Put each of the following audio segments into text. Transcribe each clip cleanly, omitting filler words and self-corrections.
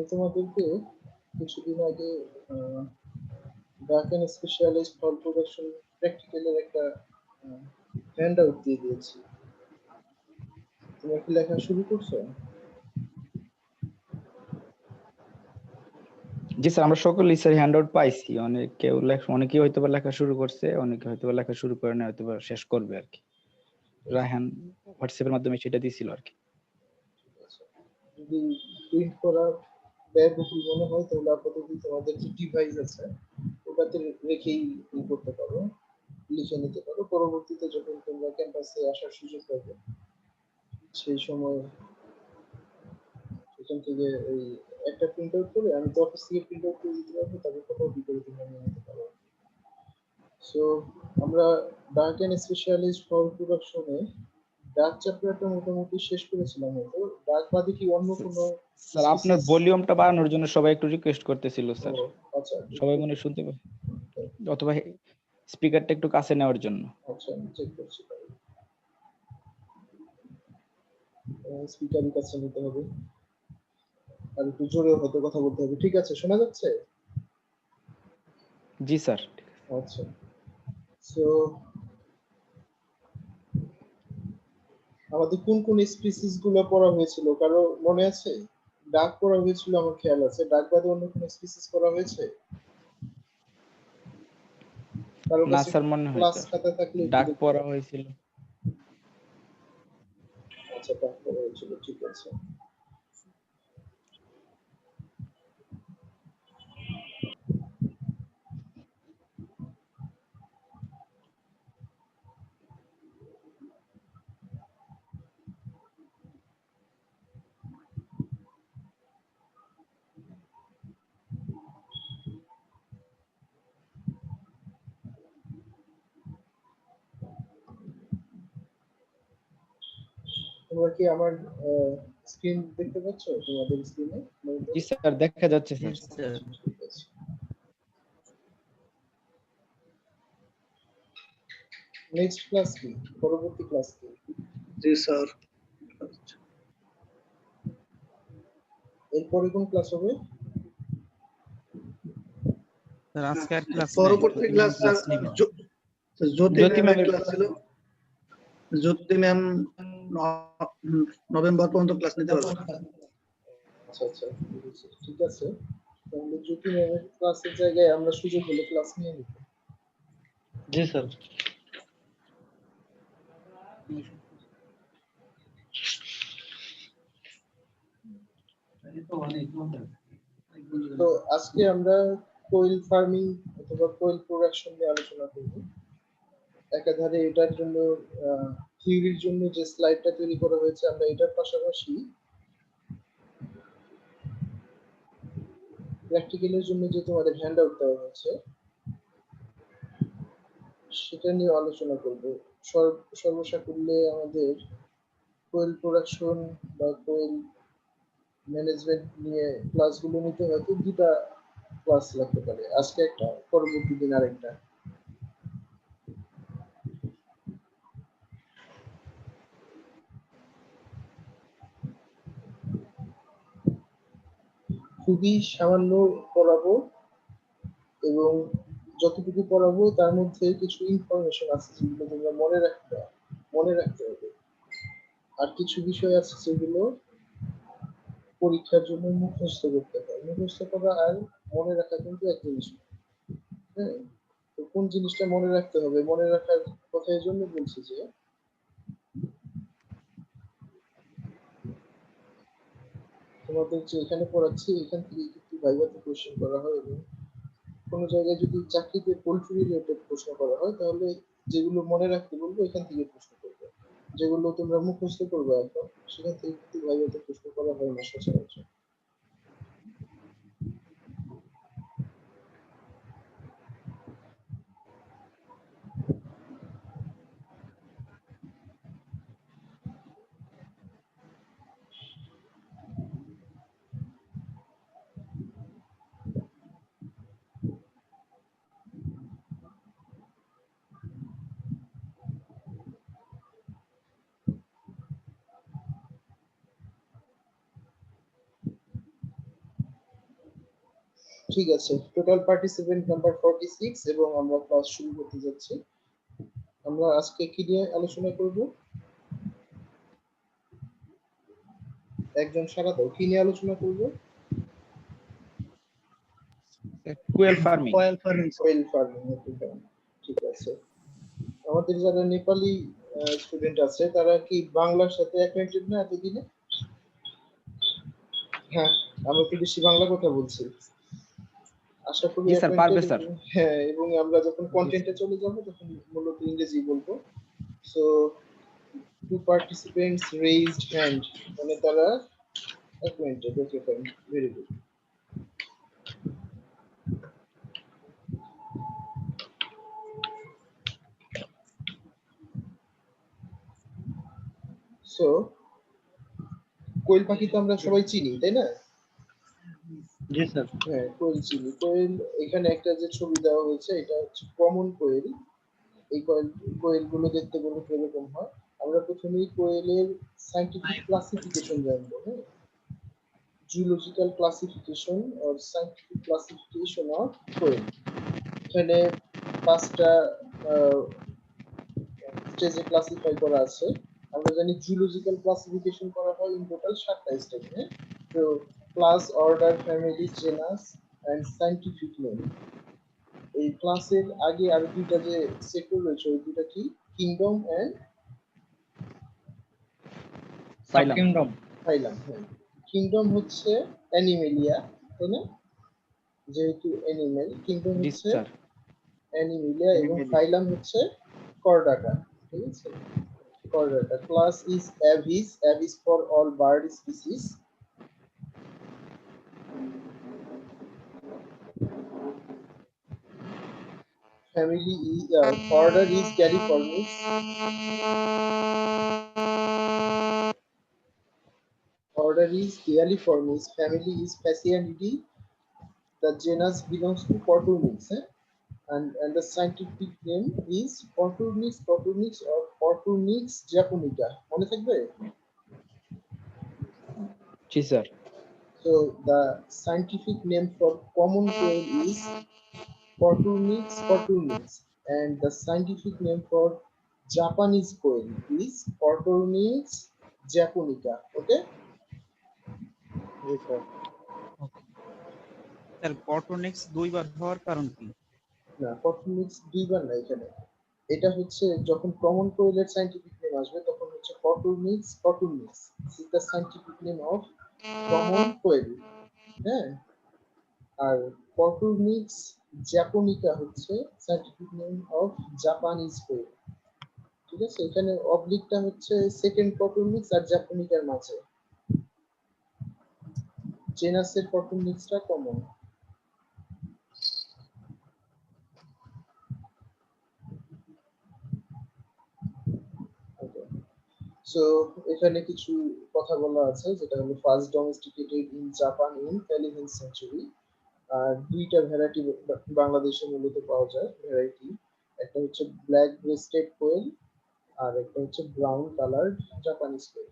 আমি তোমাদেরকে কিছুদিন আগে ডাক অ্যান্ড স্পেশালিস্ট ফল প্রোডাকশন প্র্যাকটিক্যালের একটা হ্যান্ড আউট দিয়ে দিয়েছি। তোমরা কি লেখা শুরু করছো? জি স্যার, আমরা সকলেই স্যার হ্যান্ডআউট পাইছি। অনেকেই হয়তো বা লেখা শুরু করছে, অনেকে হয়তো বা লেখা শুরু করে না, হয়তো বা শেষ করবে আর কি। রায়হান হোয়াটসঅ্যাপের মাধ্যমে সেটা দিছিল আর কি। যদি প্রিন্ট করা ব্যয়বহুল মনে হয় তাহলে আপাতত তোমাদের যে ডিভাইস আছে ওটাতে রেখেই করতে পারো, লিখে নিতে পারো। পরবর্তীতে যখন তোমরা ক্যাম্পাসে আসার সুযোগ পাবে সেই সময় সেখান থেকে ওই একটা প্রিন্ট আউট করে, আমি তো অফিস থেকে প্রিন্ট আউট করে দিতে পারবো, তারপর ফটোকপি করে তোমরা নিয়ে নিতে পারো। সো আমরা ডাক অ্যান্ড স্পেশালিস্ট ফল প্রোডাকশনে ডাক চ্যাপ্টারটা মোটামুটি শেষ করেছিলাম। হয়তো ডাক বাদে কি অন্য কোনো স্যার আপনার ভলিউমটা বাড়ানোর জন্য সবাই একটু রিকোয়েস্ট করতেছিল স্যার। আচ্ছা, সবাই মনে শুনতে পাবে, অথবা স্পিকারটা একটু কাছে নেওয়ার জন্য। আচ্ছা আমি চেক করছি। স্পিকারের কাছে নিতে হবে আর একটু জোরে হয়তো কথা বলতে হবে। ঠিক আছে, শোনা যাচ্ছে? জি স্যার। আচ্ছা, সো আমাদের কোন কোন স্পিসিস গুলো পড়া হয়েছিল কারো মনে আছে? ডাক পড়া হয়েছিল আমার খেয়াল আছে। ডাক বাদে অন্য কোন স্পিসিস পড়া হয়েছে? কারো না কাছে স্যার, মনে হয় ক্লাস স্যার খাতা থাকলে একটু ডাক দেখতে পড়া পারো। হয়েছিল। আচ্ছা, ডাক পড়া হয়েছিল, ঠিক আছে। তোমরা কি আমার স্ক্রিন দেখতে পাচ্ছ? তোমাদের স্ক্রিনে জি স্যার, দেখা যাচ্ছে স্যার। নেক্সট ক্লাস কি? পরবর্তী ক্লাস কি? জি স্যার। এরপরে কোন ক্লাস হবে? স্যার আজকে আর ক্লাস নাই, পরবর্তী ক্লাস জ্যোতি ম্যামের ক্লাস ছিল। জ্যোতি ম্যাম নভেম্বর পর্যন্ত ক্লাস নিতে পারবে। আচ্ছা আচ্ছা, ঠিক আছে। তাহলে জ্যোতি ম্যামের ক্লাসের জায়গায় আমরা সুযোগ হলে ক্লাস নিয়ে নিব। জি স্যার। তো আজকে আমরা কোয়েল ফার্মিং অথবা কোয়েল প্রোডাকশন নিয়ে আলোচনা করব। একাধারে এটার জন্য থিওরির জন্য যে স্লাইডটা তৈরি করা হয়েছে, আমরা এটার পাশাপাশি প্র্যাকটিক্যালের জন্য যে তোমাদের হ্যান্ড আউট দেওয়া হয়েছে সেটা নিয়ে আলোচনা করব। সর্বসাকুল্যে আমাদের কোয়েল প্রোডাকশন বা কোয়েল ম্যানেজমেন্ট নিয়ে ক্লাসগুলো নিতে হয়তো দুটা ক্লাস লাগতে পারে, আজকে একটা, পরবর্তী দিন আরেকটা। খুবই সামান্য পড়াবো এবং যতটুকু পড়াবো তার মধ্যে কিছু ইনফরমেশন আছে যেগুলো তোমরা মনে রাখতে হবে। আর কিছু বিষয় আছে যেগুলো পরীক্ষার জন্য মুখস্থ করতে হয়। মুখস্থ করা আর মনে রাখা কিন্তু এক জিনিস। হ্যাঁ, তো কোন জিনিসটা মনে রাখতে হবে, মনে রাখার কথা এই জন্য বলছি যে তোমাদের যে এখানে পড়াচ্ছি এখান থেকে কিন্তু ভাইভাতে কোশ্চেন করা হয়, এবং কোনো জায়গায় যদি চাকরিতে পোল্ট্রি রিলেটেড প্রশ্ন করা হয় তাহলে যেগুলো মনে রাখতে বলবো এখান থেকে প্রশ্ন করবে। যেগুলো তোমরা মুখস্থ করবে এখন সেখান থেকে কিন্তু ভাইভাতে প্রশ্ন করা হয় না সচরাচর। ঠিক আছে, টোটাল পার্টিসিপেন্ট নাম্বার 46 এবং আমরা ক্লাস শুরু করতে যাচ্ছি। আমরা আজকে কি নিয়ে আলোচনা করব? একজন সারা দাও, কি নিয়ে আলোচনা করব? কোয়েল ফার্মিং। Oil farming, sir. কোয়েল ফার্মিং। ঠিক আছে, আমাদের যারা নেপালি স্টুডেন্ট আছে তারা কি বাংলার সাথে অ্যাকোয়েন্টেড না এতদিনে? হ্যাঁ, আমরা তো বেশি বাংলা কথা বলছি, আশা করি জি স্যার, পারবে acquainted স্যার। এবং- হ্যাঁ, এবং আমরা যখন কন্টেন্টে চলে যাব তখন মূলত ইংরেজি বলবো। So two participants raised hand, মানে তারা acquainted. Okay, fine, very good. So quail পাখি তো আমরা সবাই চিনি, তাই না? জি স্যার। হ্যাঁ, কোয়েল চিনি। কোয়েল, এখানে একটা যে ছবি দেওয়া হয়েছে এটা হচ্ছে কমন কোয়েল। এই কোয়েল গুলো দেখতে বলতে কিরকম হয়? আমরা প্রথমেই কোয়েলের সায়েন্টিফিক ক্লাসিফিকেশন জানবো। হ্যাঁ, zoological classification or scientific classification of quail. এখানে পাঁচটা স্টেজে ক্লাসিফাই করা আছে। আমরা জানি জুলজিক্যাল ক্লাসিফিকেশন করা হয় ইন টোটাল 7টা স্টেজ। হ্যাঁ, তো class, order, family, genus and scientific name. এই ক্লাসের আগে আর দুইটা যে সেক্টর রয়েছে ওই দুইটা কি? কিংডম এন্ড পাইলাম। Kingdom. ফাইলাম। হ্যাঁ, কিংডম হচ্ছে অ্যানিমেলিয়া, তাই না? যেহেতু অ্যানিমেল, কিংডম জি হচ্ছে স্যার। অ্যানিমেলিয়া এবং Animalia। ফাইলাম হচ্ছে করডাটা। ঠিক আছে, Chordata. Class is অ্যাভিস, অ্যাভিস for all bird species. Family is order is Galliformis. Order is Galliformis. Family is Phasianidae. The genus belongs to Coturnix, and the scientific name is Coturnix or Coturnix japonica. মনে থাকবে? জি sir. So the scientific name for common quail is Coturnix, and the scientific name for Japanese quail is Coturnix japonica. Okay? জি sir. Sir Coturnix দুইবার হওয়ার কারণ কি? না, Coturnix দুইবার না এখানে। এটা হচ্ছে যখন কমন কোয়েলের সায়েন্টিফিক নেম আসবে তখন হচ্ছে Coturnix. This is the scientific name of common quail. হ্যাঁ, আর Coturnix japonica হচ্ছে সায়েন্টিফিক নেম অফ জাপানিজ কোয়েল। ঠিক আছে, এখানে অবলিকটা হচ্ছে সেকেন্ড Coturnix আর জাপোনিকার মাঝে। জেনাসের Coturnixটা কমন। সো এখানে কিছু কথা বলা আছে যেটা হলো first domesticated in Japan in 11th century. আর দুইটা ভ্যারাইটি বাংলাদেশে মূলত পাওয়া যায় ভ্যারাইটি। একটা হচ্ছে ব্ল্যাক ব্রেস্টেড কোয়েল আর একটা হচ্ছে brown coloured Japanese Koel.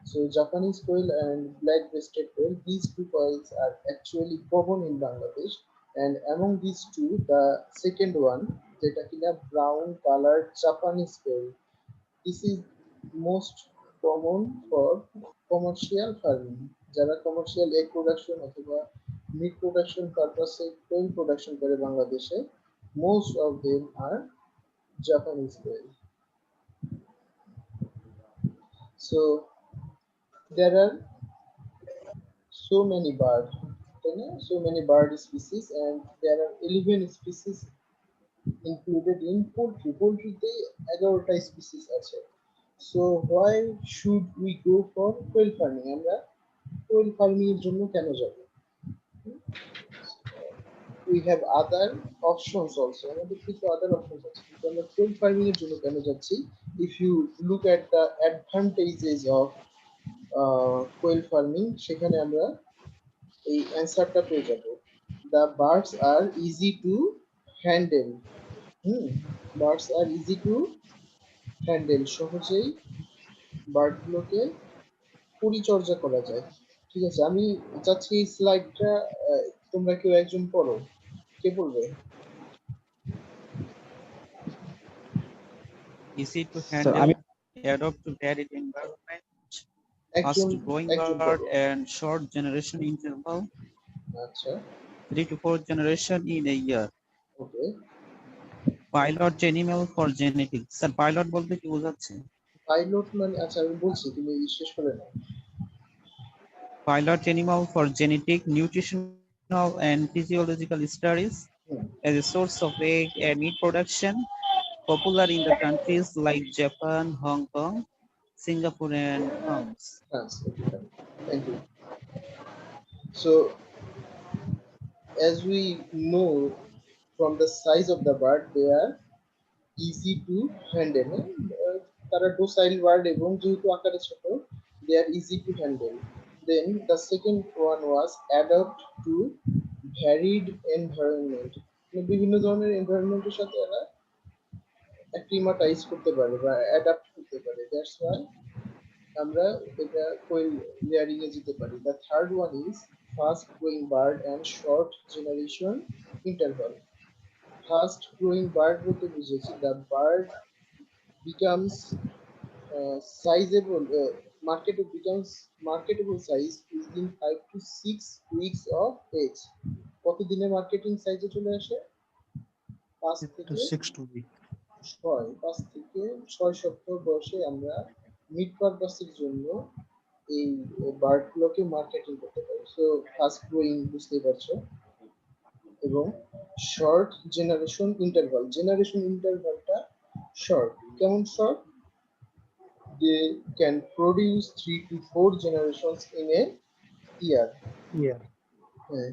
So Japanese quail and black-breasted quail, these two quails are actually common in Bangladesh. And among these two, the second one, যেটা কিনা brown colored Japanese quail, this is most common for commercial farming. যারা commercial egg production অথবা meat production purpose quail production করে বাংলাদেশে, most of them are Japanese quail. So there are so many birds, so many bird species, and there are 11 species included in poultry. Poultryতে 11টা species আছে। So why should we go for quail farming? আমরা quail farming এর জন্য কেন যাব? We have other options also. আমাদের কিছু other options আছে, কিন্তু আমরা quail farming এর জন্য কেন যাচ্ছি? If you look at the advantages of quail farming, সেখানে আমরা এই অ্যান্সারটা পেয়ে যাব। The birds are easy to handle. Birds are easy to handle. সহজেই বার্ডগুলোকে পরিচর্যা করা যায়। ঠিক আছে, আমি চাচ্ছি এই স্লাইডটা তোমরা কেউ একজন পড়ো, কে বলবে? Easy to স্যার আমি handle, adapt to varied environment, একজন fast growing একজন bird পড়ো। and short generation interval, আচ্ছা, 3 to 4 generation in a year. Okay. Pilot animal for genetics. Sir pilot বলতে কি বোঝাচ্ছে? পাইলট মানে, আচ্ছা আমি বলছি, তুমি শেষ করে নাও। Pilot animal for genetic, nutritional and physiological studies hmm, as a source of egg and meat production, popular in the countries like Japan, Hong Kong, Singapore and France. France, okay, fine. Thank you. So, as we know from the size of the bird, they are easy to handle. তারা docile bird এবং যেহেতু আকারে ছোট, they are easy to handle. Then the second one was adapt to varied environment. মানে বিভিন্ন ধরনের এনভায়রনমেন্টের সাথে এরা অ্যাক্লিমাটাইজ করতে পারে বা অ্যাডাপ্ট করতে পারে। দ্যাটস ওয়াই আমরা এটা কোয়েল লেয়ারিং এ যেতে পারি। The third one is fast growing bird and short generation interval. Fast growing bird বলতে বুঝেছি the bird becomes sizable, marketable size within 5 to 6 weeks of age. কতদিনে মার্কেটিং সাইজে চলে আসে? 5 থেকে 6 সপ্তাহ বয়সে আমরা মিট পারপাসের জন্য এই বার্ড গুলোকে মার্কেটিং করতে পারি। সো ফাস্ট গ্রোয়িং বুঝতেই পারছো। এবং শর্ট জেনারেশন ইন্টারভালটা শর্ট। কেমন short? They can produce 3 to 4 generations in a year. Yeah. হ্যাঁ,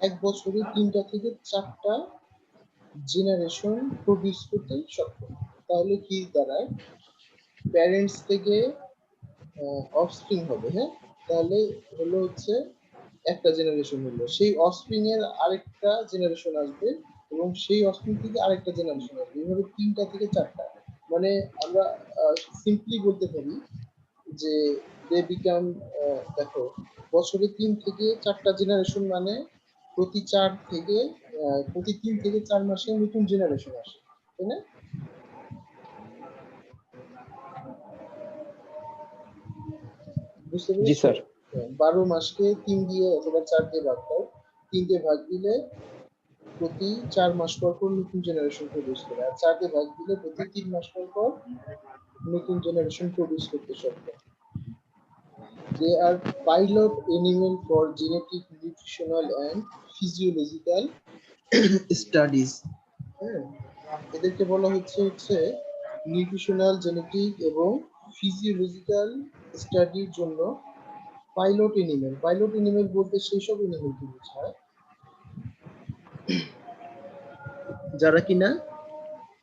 এক বছরে 3টা থেকে 4টা জেনারেশন প্রডিউস করতে সক্ষম। তাহলে কি দাঁড়ায়? প্যারেন্টস থেকে অফস্প্রিং হবে, হ্যাঁ, তাহলে হলো হচ্ছে একটা জেনারেশন হলো, সেই অফস্প্রিং এর আরেকটা জেনারেশন আসবে এবং সেই অফস্প্রিং থেকে আরেকটা জেনারেশন আসবে, এইভাবে 3টা থেকে 4টা। মানে আমরা সিম্পলি বলতে পারি যে দে বিকাম, দেখো বছরে 3 থেকে 4টা জেনারেশন মানে প্রতি 3 থেকে 4 মাসে নতুন জেনারেশন আসে, তাই না? বুঝতে জি পেরেছো? স্যার 12 মাসকে 3 দিয়ে অথবা 4 দিয়ে ভাগ দাও, 3 দিয়ে ভাগ দিলে প্রতি 4 মাস পর পর নতুন জেনারেশন প্রডিউস করে, আর 4 দিয়ে ভাগ দিলে প্রতি 3 মাস পর পর নতুন জেনারেশন প্রডিউস করতে সক্ষম। They are pilot animal for genetic, nutritional and physiological studies. হ্যাঁ, এদেরকে বলা হচ্ছে নিউট্রিশনাল, জেনেটিক এবং ফিজিওলজিক্যাল স্টাডির জন্য পাইলট এনিমেল। পাইলট এনিমেল বলতে সেই সব এনিমেলকে বোঝায় যারা কিনা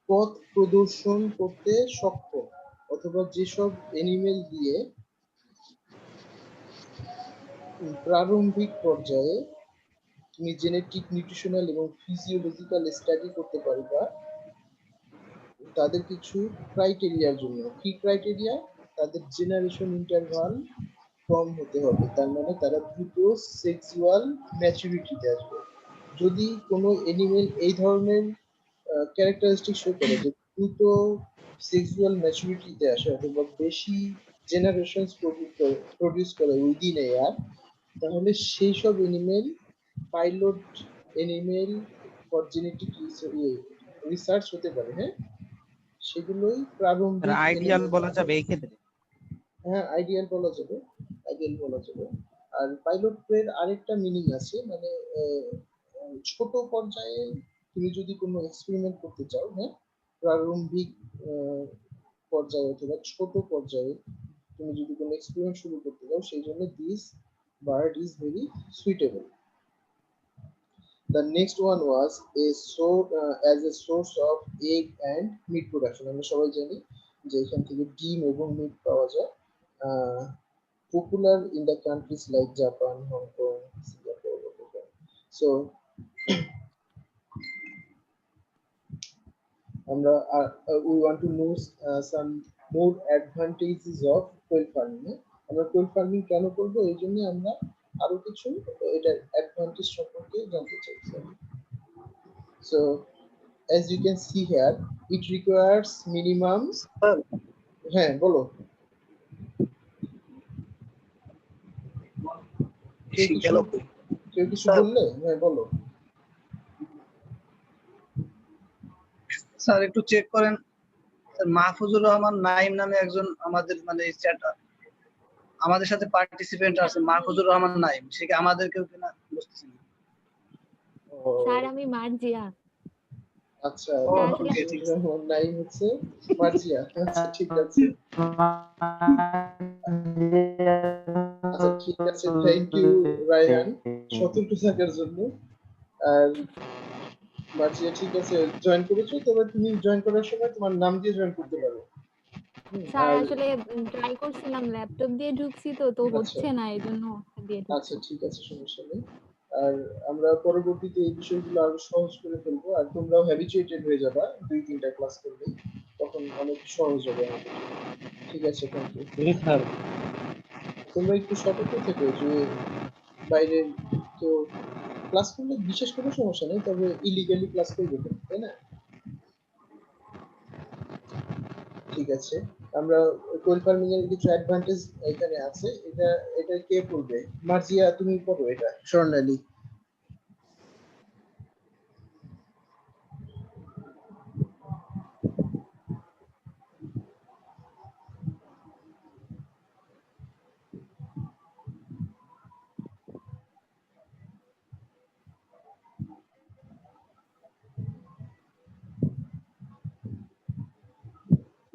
পথ প্রদর্শন করতে সক্ষম, অথবা যেসব এনিমেল দিয়ে প্রারম্ভিক পর্যায়ে তুমি জেনেটিক, নিউট্রিশনাল এবং ফিজিওলজিক্যাল স্টাডি করতে পারবা তাদের কিছু ক্রাইটেরিয়ার জন্য। কি ক্রাইটেরিয়া? তাদের জেনারেশন ইন্টারভাল কম হতে হবে, তার মানে তারা দ্রুত সেক্সুয়াল ম্যাচুরিটিতে আসবে। যদি কোনো এনিমেল এই ধরনের ক্যারেক্টারিস্টিক শো করে যে দ্রুত সেক্সুয়াল ম্যাচুরিটিতে আসে অথবা বেশি জেনারেশনস প্রডিউস করে উইদিন এ ইয়ার, তাহলে সেই সব animal pilot animal for genetic research হতে পারে। হ্যাঁ, সেগুলোই প্রারম্ভিক আইডিয়াল এনিমেল। বলা যাবে এই ক্ষেত্রে? হ্যাঁ, আইডিয়াল বলা যাবে, আইডিয়াল বলা যাবে। আর পাইলট এর আরেকটা মিনিং আছে, মানে ছোট পর্যায়ে তুমি যদি কোনো এক্সপেরিমেন্ট করতে চাও, হ্যাঁ, প্রারম্ভিক পর্যায়ে অথবা ছোট পর্যায়ে তুমি যদি কোনো এক্সপেরিমেন্ট শুরু করতে চাও, সেই জন্য this bird is very suitable. The next one was as a source of egg and meat production. আমরা সবাই জানি যে এখান থেকে ডিম এবং মিট পাওয়া যায়। Popular in the countries like Japan, Hong Kong, Singapore, etc. So we want to know some more advantages of quail farming. আমরা কোয়েল ফার্মিং কেন করবো, এই জন্য আমরা আরো কিছু এটার অ্যাডভান্টেজ সম্পর্কে জানতে চাইছি। So as you can see here, it requires minimum, sir হ্যাঁ বলো, কেউ কিছু গেল কেউ কিছু স্যার। বললে? হ্যাঁ বলো। স্যার একটু চেক করেন স্যার, মাহফুজুর রহমান নাইম নামে একজন আমাদের মানে চ্যাট আমাদের সাথে পার্টিসিপেন্ট আছে, মাহফুজুর রহমান নাইম, সে কি আমাদের কেউ কিনা বুঝতেছি না। ও, স্যার আমি মার্জিয়া। আচ্ছা, ও আসলে ওকে ঠিক আছে। মাহফুজুর নাই হচ্ছে মার্জিয়া। আচ্ছা ঠিক আছে, আচ্ছা ঠিক আছে, থ্যাংক ইউ রায়হান সতর্ক থাকার জন্য। আর মার্জিয়া ঠিক আছে, জয়েন করেছো, তবে তুমি জয়েন করার সময় তোমার নাম দিয়ে জয়েন করতে পারো। স্যার আর আসলে ট্রাই করছিলাম, ল্যাপটপ দিয়ে ঢুকছি তো আচ্ছা হচ্ছে না, এজন্য দিয়ে আচ্ছা ঢুকছি। ঠিক আছে, সমস্যা নেই। আর আমরা পরবর্তীতে এই বিষয়গুলো আরো সহজ করে ফেলবো, আর তোমরাও হ্যাবিচুয়েটেড হয়ে যাবা 2-3টা ক্লাস করলেই, তখন অনেক সহজ হবে আমাদের জন্য। ঠিক আছে, থ্যাংক ইউ। G sir. তোমরা একটু সতর্ক থেকো যে বাইরে কেউ ক্লাস করলে বিশেষ কোনো সমস্যা নেই, তবে ইলিগালি ক্লাস করবে না, তাই না? ঠিক আছে, আমরা কোয়েল ফার্মিং এর কিছু অ্যাডভান্টেজ এখানে আছে, এটা এটা কে পড়বে? মার্জিয়া তুমি পড়ো এটা, স্বর্ণালী।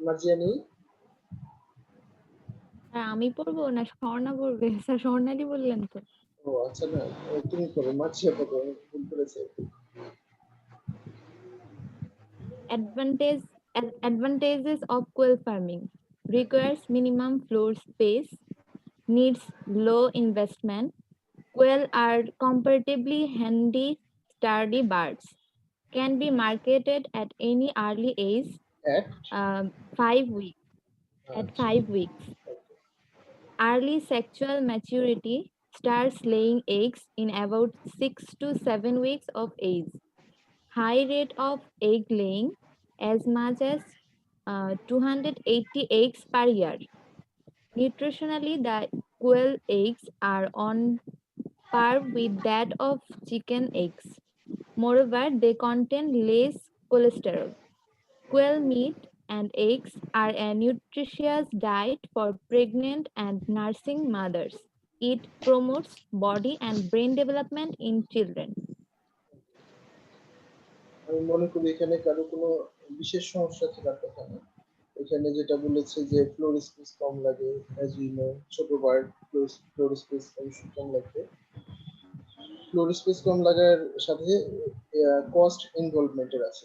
মার্জিয়া নেই? স্যার আমি পড়বো না স্বর্ণা পড়বে? স্যার স্বর্ণালী বললেন তো। ও আচ্ছা, না তুমি করো, মার্জিয়া পড়ো, আমি ভুল করেছি। Advantage Advantages of quail farming: requires minimum floor space, needs low investment. Quail are comparatively handy, sturdy birds. Can be marketed at any early age, এক 5 weeks. At আচ্ছা 5 weeks, early sexual maturity, starts laying eggs in about 6 to 7 weeks of age. High rate of egg laying, as much as 280 eggs per year. Nutritionally, the quail eggs are on par with that of chicken eggs. Moreover, they contain less cholesterol. Quail meat and eggs are a nutritious diet for pregnant and nursing mothers. It promotes body and brain development in children. আমি মনে করি এখানে কারো কোনো বিশেষ সমস্যা থাকার কথা না। এখানে যেটা বলেছে যে ফ্লোর স্পেস কম লাগে, অ্যাজ ইউ নো, ছোট বার্ড, ফ্লোর স্পেস অবশ্যই কম লাগবে। ফ্লোর স্পেস কম লাগার সাথে কস্ট ইনভলভমেন্টের আছে,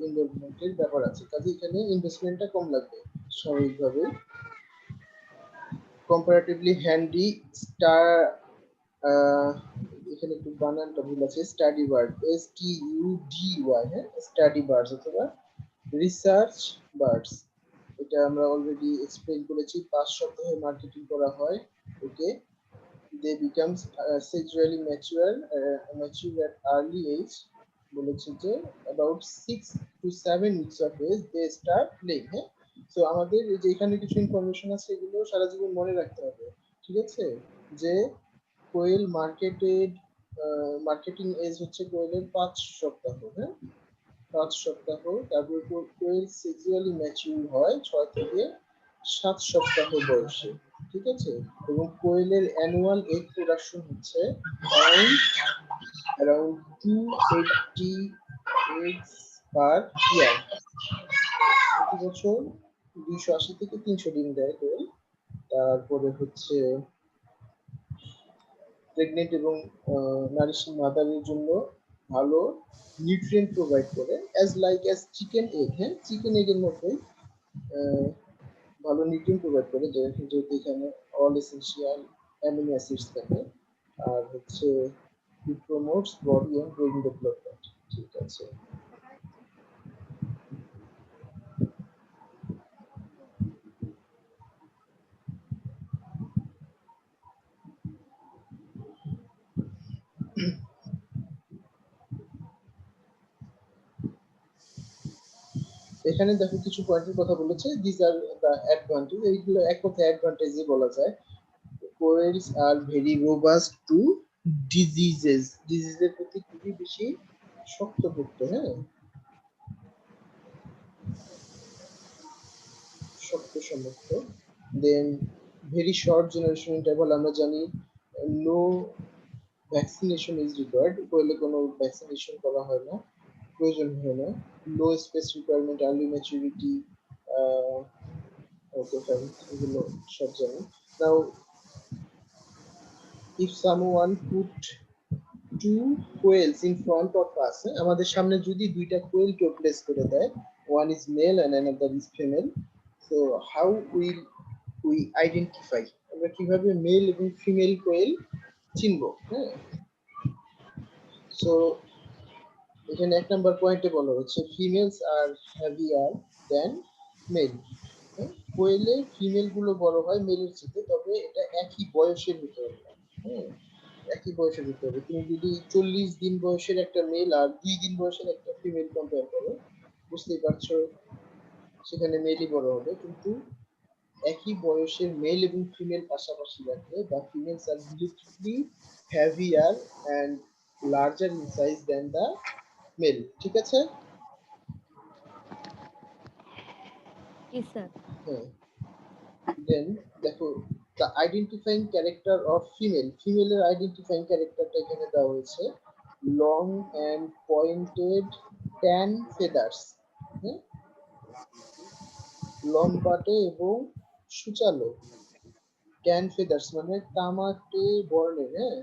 ইনভলভমেন্টের ব্যাপার আছে, কাজে এখানে ইনভেস্টমেন্টটা কম লাগবে স্বাভাবিকভাবে। কম্পারেটিভলি হ্যান্ডি স্টার, এখানে একটু বানানটা ভুল আছে, স্টাডি বার্ড, STUDY, হ্যাঁ স্টাডি বার্ডস অথবা রিসার্চ বার্ডস, এটা আমরা অলরেডি এক্সপ্লেইন করেছি। 5 সপ্তাহে মার্কেটিং করা হয়, ওকে। they becomes sexually mature at early age, বলেছে যে about 6 to 7 weeks of age they start laying, হ্যাঁ। তো আমাদের এই যে এখানে কিছু ইনফরমেশন আছে, এগুলো সারা জীবন মনে রাখতে হবে, ঠিক আছে? যে কোয়েল মার্কেটিং এজ হচ্ছে কোয়েলের 5 সপ্তাহ, হ্যাঁ 5 সপ্তাহ। তারপর কোয়েল সেক্সুয়ালি ম্যাচিউর হয় 6 থেকে 7 সপ্তাহ বয়সে, ঠিক আছে? এবং কোয়েলের অ্যানুয়াল এগ প্রোডাকশন হচ্ছে অ্যারাউন্ড 280 eggs per year। প্রতি বছর 280 থেকে 300 ডিম দেয় কোয়েল। তারপরে হচ্ছে প্রেগনেন্ট এবং নারিশিং মাদারের জন্য ভালো নিউট্রিয়েন্ট প্রোভাইড করে, অ্যাজ চিকেন এগ, হ্যাঁ চিকেন এগের মতোই ভালো নিউট্রিয়েন্ট প্রোভাইড করে, যেহেতু এখানে অল এসেনশিয়াল অ্যামিনো অ্যাসিডস থাকে। আর হচ্ছে it promotes body and brain development, ঠিক আছে। এখানে দেখো কিছু পয়েন্টের কথা বলেছে, দিস আর দ্য অ্যাডভান্টেজ, এইগুলো এক কথায় অ্যাডভান্টেজই বলা যায়। Quails are very robust to ডিজিজের প্রতি খুবই বেশি শক্তপোক্ত, হ্যাঁ, শক্ত সমর্থ। Then very short generation interval, আমরা জানি নো ভ্যাকসিনেশন ইজ রিকোয়ার্ড, কোয়েলে কোনো ভ্যাকসিনেশন করা হয় না, প্রয়োজন হয় না। Low space requirement, early maturity, okay fine, এগুলো সব জানি। নাও if someone put two quails in front of us, আমাদের সামনে যদি দুইটা কোয়েল কেউ প্লেস করে দেয়, one is male and another is female, so how will we identify, আমরা কিভাবে মেল এবং ফিমেল কোয়েল চিনবো, হ্যাঁ। সো এখানে এক নাম্বার পয়েন্টে বলা হচ্ছে females are heavier than male, কোয়েলের ফিমেল গুলো বড় হয় মেলের চেয়ে, তবে এটা একই বয়সের হতে হবে, হ্যাঁ, একই বয়সের হতে হবে। তুমি যদি 40 দিন বয়সের একটা মেল আর 2 দিন বয়সের একটা ফিমেল কম্পেয়ার করো, বুঝতেই পারছো সেখানে মেলই বড় হবে। কিন্তু একই বয়সের মেল এবং ফিমেল পাশাপাশি রাখলে the females are relatively heavier and larger in size than the male, ঠিক আছে? জি স্যার। হ্যাঁ। দেন দেখো the identifying character of female এর identifying ক্যারেক্টারটা এখানে দেওয়া হয়েছে long and pointed tan feathers, হ্যাঁ, লম্বাটে এবং সুচালো, tan feathers মানে তামাটে বর্ণের, হ্যাঁ,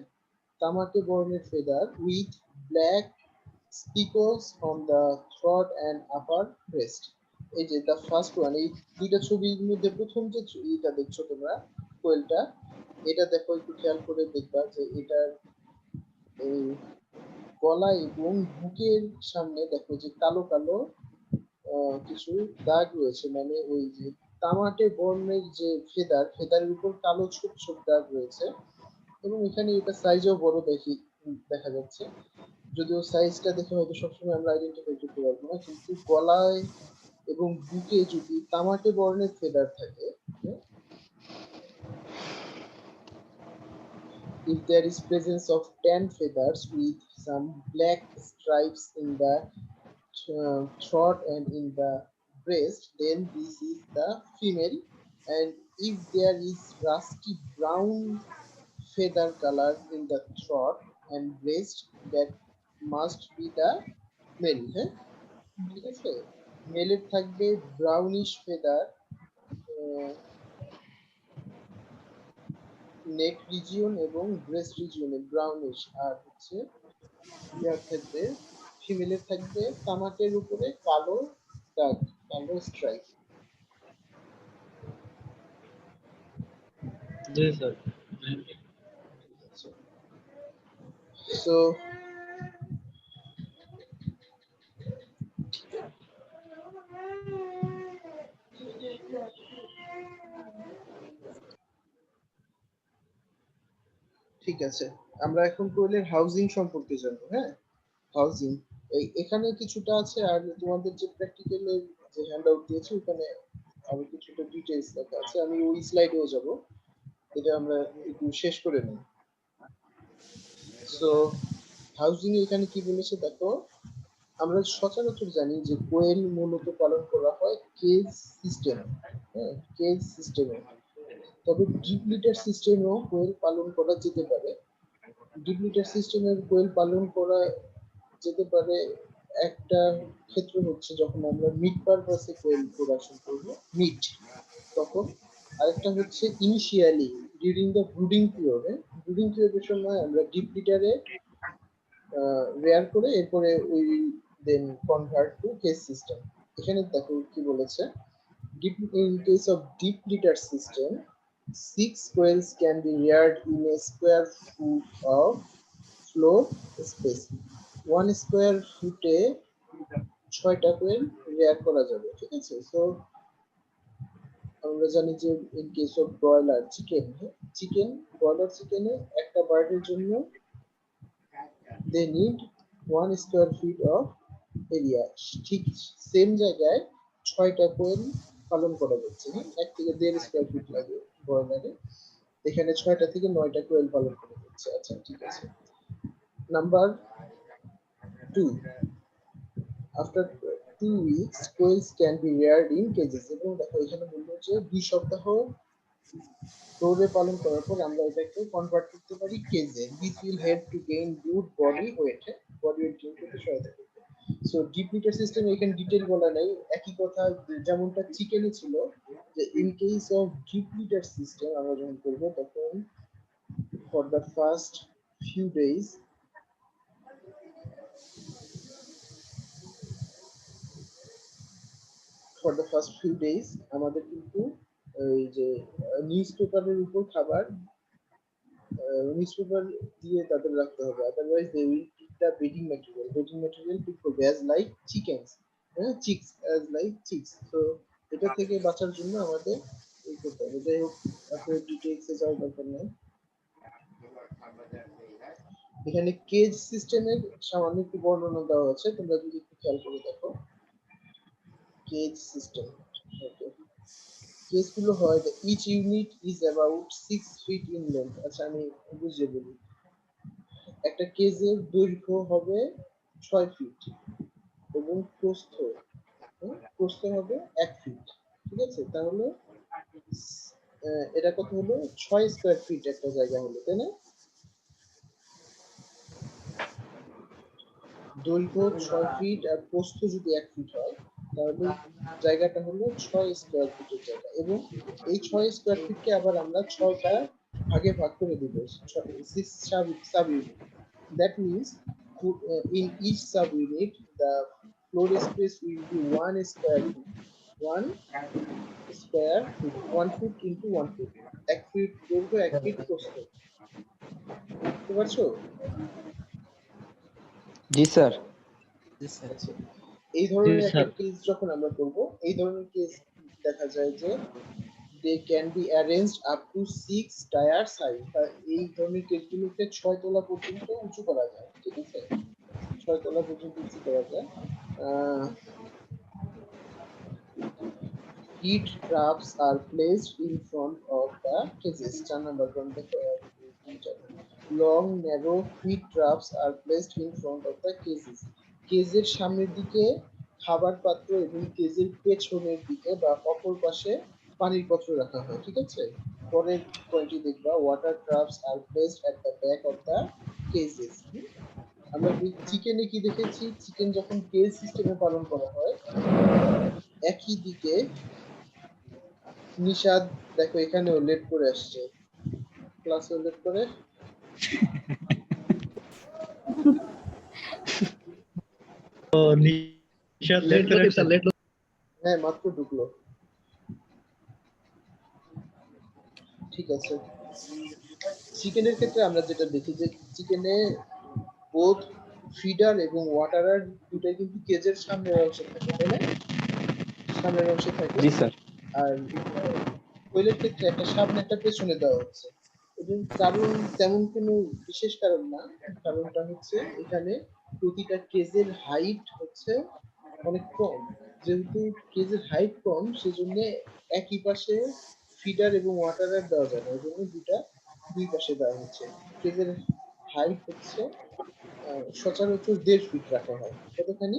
তামাটে বর্ণের feather with black speckles on the throat and upper breast. এই যে দ্য ফার্স্ট ওয়ান, এই দুইটা ছবির মধ্যে প্রথম যে এটা দেখছো তোমরা কোয়েলটা, এটা দেখো একটু খেয়াল করে দেখবা যে এটার এই গলা এবং বুকের সামনে দেখো যে কালো কালো কিছু দাগ রয়েছে, মানে ওই যে তামাটে বর্ণের যে ফেদারের উপর কালো ছোপ ছোপ দাগ রয়েছে, এবং এখানে এটা সাইজও বড় দেখা যাচ্ছে, যদিও সাইজটা দেখে হয়তো সবসময় আমরা আইডেন্টিফাই করতে পারবো না, কিন্তু গলায় এবং বুকে যদি তামাটে বর্ণের ফেদার থাকে, if there is presence of tan feathers with some black stripes in the throat and in the breast, then this is the female, and if there is rusty brown feather color in the throat and breast, that must be the male, হ্যাঁ, ঠিক আছে। মেলের থাকবে brownish feather নেক region এবং breast রিজিয়নে brownish, আর হচ্ছে ইয়ার থাকবে ফিমেলের থাকবে তামাটের উপরে কালো দাগ, কালো স্ট্রাইপ। জি স্যার। সো ঠিক আছে, আমরা এখন কোয়েলের হাউজিং সম্পর্কে জানবো, হ্যাঁ, হাউজিং এখানে কিছুটা আছে, আর তোমাদের যে প্র্যাকটিক্যালের যে হ্যান্ডআউট দিয়েছে ওখানে আরো কিছুটা ডিটেইলস লেখা আছে, আমি ওই স্লাইডেও যাব, এটা আমরা একটু শেষ করে নিই। সো হাউজিং এখানে কি বলেছে দেখো, আমরা সচরাচর জানি যে কোয়েল মূলত পালন করা হয় কেজ সিস্টেমে, হ্যাঁ, কেজ সিস্টেমে, তবে ডিপ লিটার সিস্টেমেও কোয়েল পালন করা যেতে পারে। ডিপ লিটার সিস্টেমের কোয়েল পালন করা যেতে পারে একটা ক্ষেত্র হচ্ছে যখন আমরা মিট পারপাসে কোয়েল প্রোডাকশন করব, মিট, তখন। আরেকটা হচ্ছে ইনিশিয়ালি ডিউরিং দ্য ব্রুডিং পিরিয়ডে, ব্রুডিং পিরিয়ডের সময় আমরা ডিপ লিটারে রেয়ার করে এরপরে we then convert to cage system. এখানে দেখো কি বলেছে, in case of deep litter system 6 quails can be reared in a square foot of floor space, 1 square foot এ 6টা কোয়েল রেয়ার করা যাবে, ঠিক আছে। সো আমরা জানি যে in case of broiler chicken, broiler চিকেনে একটা বার্ডের জন্য they need 1 square feet of area. ঠিক সেম জায়গায় 6টা কোয়েল পালন করা যাচ্ছে। হ্যাঁ, 1 থেকে 1.5 স্কয়ার ফিট লাগে ব্রয়লারে। এখানে 6টা থেকে 9টা কোয়েল পালন করা যাচ্ছে। আচ্ছা ঠিক আছে। Number 2, after 2 weeks quails can be reared in cages। এবং দেখো এখানে বললো যে 2 সপ্তাহ ফ্লোরে পালন করার পর আমরা এটাকে কনভার্ট করতে পারি কেজে। This will help to gain good body weight gain করতে সহায়তা করবে। সো ডিপ লিটার সিস্টেম এখানে ডিটেইল বলা নাই, একই কথা যেমনটা চিকেনে ছিল যে in case of deep litter system আমরা যখন করব তখন for the first few days আমাদের কিন্তু এই যে নিউজ পেপারের উপর খাবার নিউজপেপার দিয়ে তাদের রাখতে হবে, otherwise they will eat the bedding material to করবে অ্যাজ লাইক চিকেনস, হ্যাঁ চিক্স অ্যাজ লাইক চিক্স। তো এটা থেকে বাঁচার জন্য আমাদের এই করতে হবে। যাই হোক আপনার ডিটেইলসে যাওয়ার দরকার নেই। এখানে কেজ সিস্টেমের সামান্য একটু বর্ণনা দেওয়া আছে, তোমরা যদি একটু খেয়াল করে দেখো কেজ সিস্টেম। ওকে, কেসগুলো হয় each unit is about 6 feet in length. আচ্ছা আমি বুঝিয়ে বলি, একটা কেজের দৈর্ঘ্য হবে 6 ফিট এবং প্রস্থ হবে 1 ফিট। ঠিক আছে, তাহলে এটা কত হলো 6 স্কয়ার ফিট একটা জায়গা হলো, তাই না? দৈর্ঘ্য 6 ফিট আর প্রস্থ যদি 1 ফিট হয় তাহলে জায়গাটা হলো 6 স্কয়ার ফিটের জায়গা। এবং এই 6 স্কয়ার ফিটকে আবার আমরা 6টা ভাগে ভাগ করে দিব, 6 sub unit. That means in each sub unit the floor space will be 1 square feet, 1 foot into 1 foot, 1 fit দৈর্ঘ্য 1 ফিট প্রস্থ। বুঝতে পারছো? জি স্যার। Yes, sir. আচ্ছা, এই ধরনের একটা কেস যখন আমরা করব, এই ধরনের কেস দেখা যায় যে they can be arranged up to 6 tiers high। এই ধরনের কেসগুলোকে 6 তলা পর্যন্ত উঁচু করা যায়। ঠিক আছে, 6 তলা পর্যন্ত উঁচু করা যায়। Heat traps are placed in front of the cages। 4 number point দেখো, long narrow heat traps are placed in front of the cages। কেজের সামনের দিকে খাবার পাত্র এবং কেজের পেছনের দিকে বা অপর পাশে পানির পাত্র রাখা হয়। ঠিক আছে, পরের পয়েন্টটি দেখবা, water traps R placed at the back of the কেজেস। আমরা চিকেনে কি দেখেছি, চিকেন যখন কেজ সিস্টেমে পালন করা হয় একই দিকে নিশাদ দেখো এখানেও লেট করে আসছে, ক্লাসে লেট করে। হ্যাঁ মাত্র ঢুকলো। ঠিক আছে, চিকেনের ক্ষেত্রে আমরা যেটা দেখি যে চিকেনে বোথ ফিডার এবং ওয়াটারার দুটাই কিন্তু কেজের সামনের অংশে থাকে, তাই না? সামনের অংশে থাকে। জি স্যার। আর কোয়েলের ক্ষেত্রে একটা সামনে একটা পেছনে দেওয়া হচ্ছে। এবং কারণ তেমন কোনো বিশেষ কারণ না, কারণটা হচ্ছে এখানে প্রতিটা কেজের হাইট হচ্ছে অনেক কম। যেহেতু কেজের হাইট কম সেজন্য একই পাশে ফিডার এবং ওয়াটারার দেওয়া যায় না, ওই জন্য দুই পাশে দেওয়া হচ্ছে। কেজের হাইট হচ্ছে সচরাচর 1.5 ফিট রাখা হয়। কতখানি?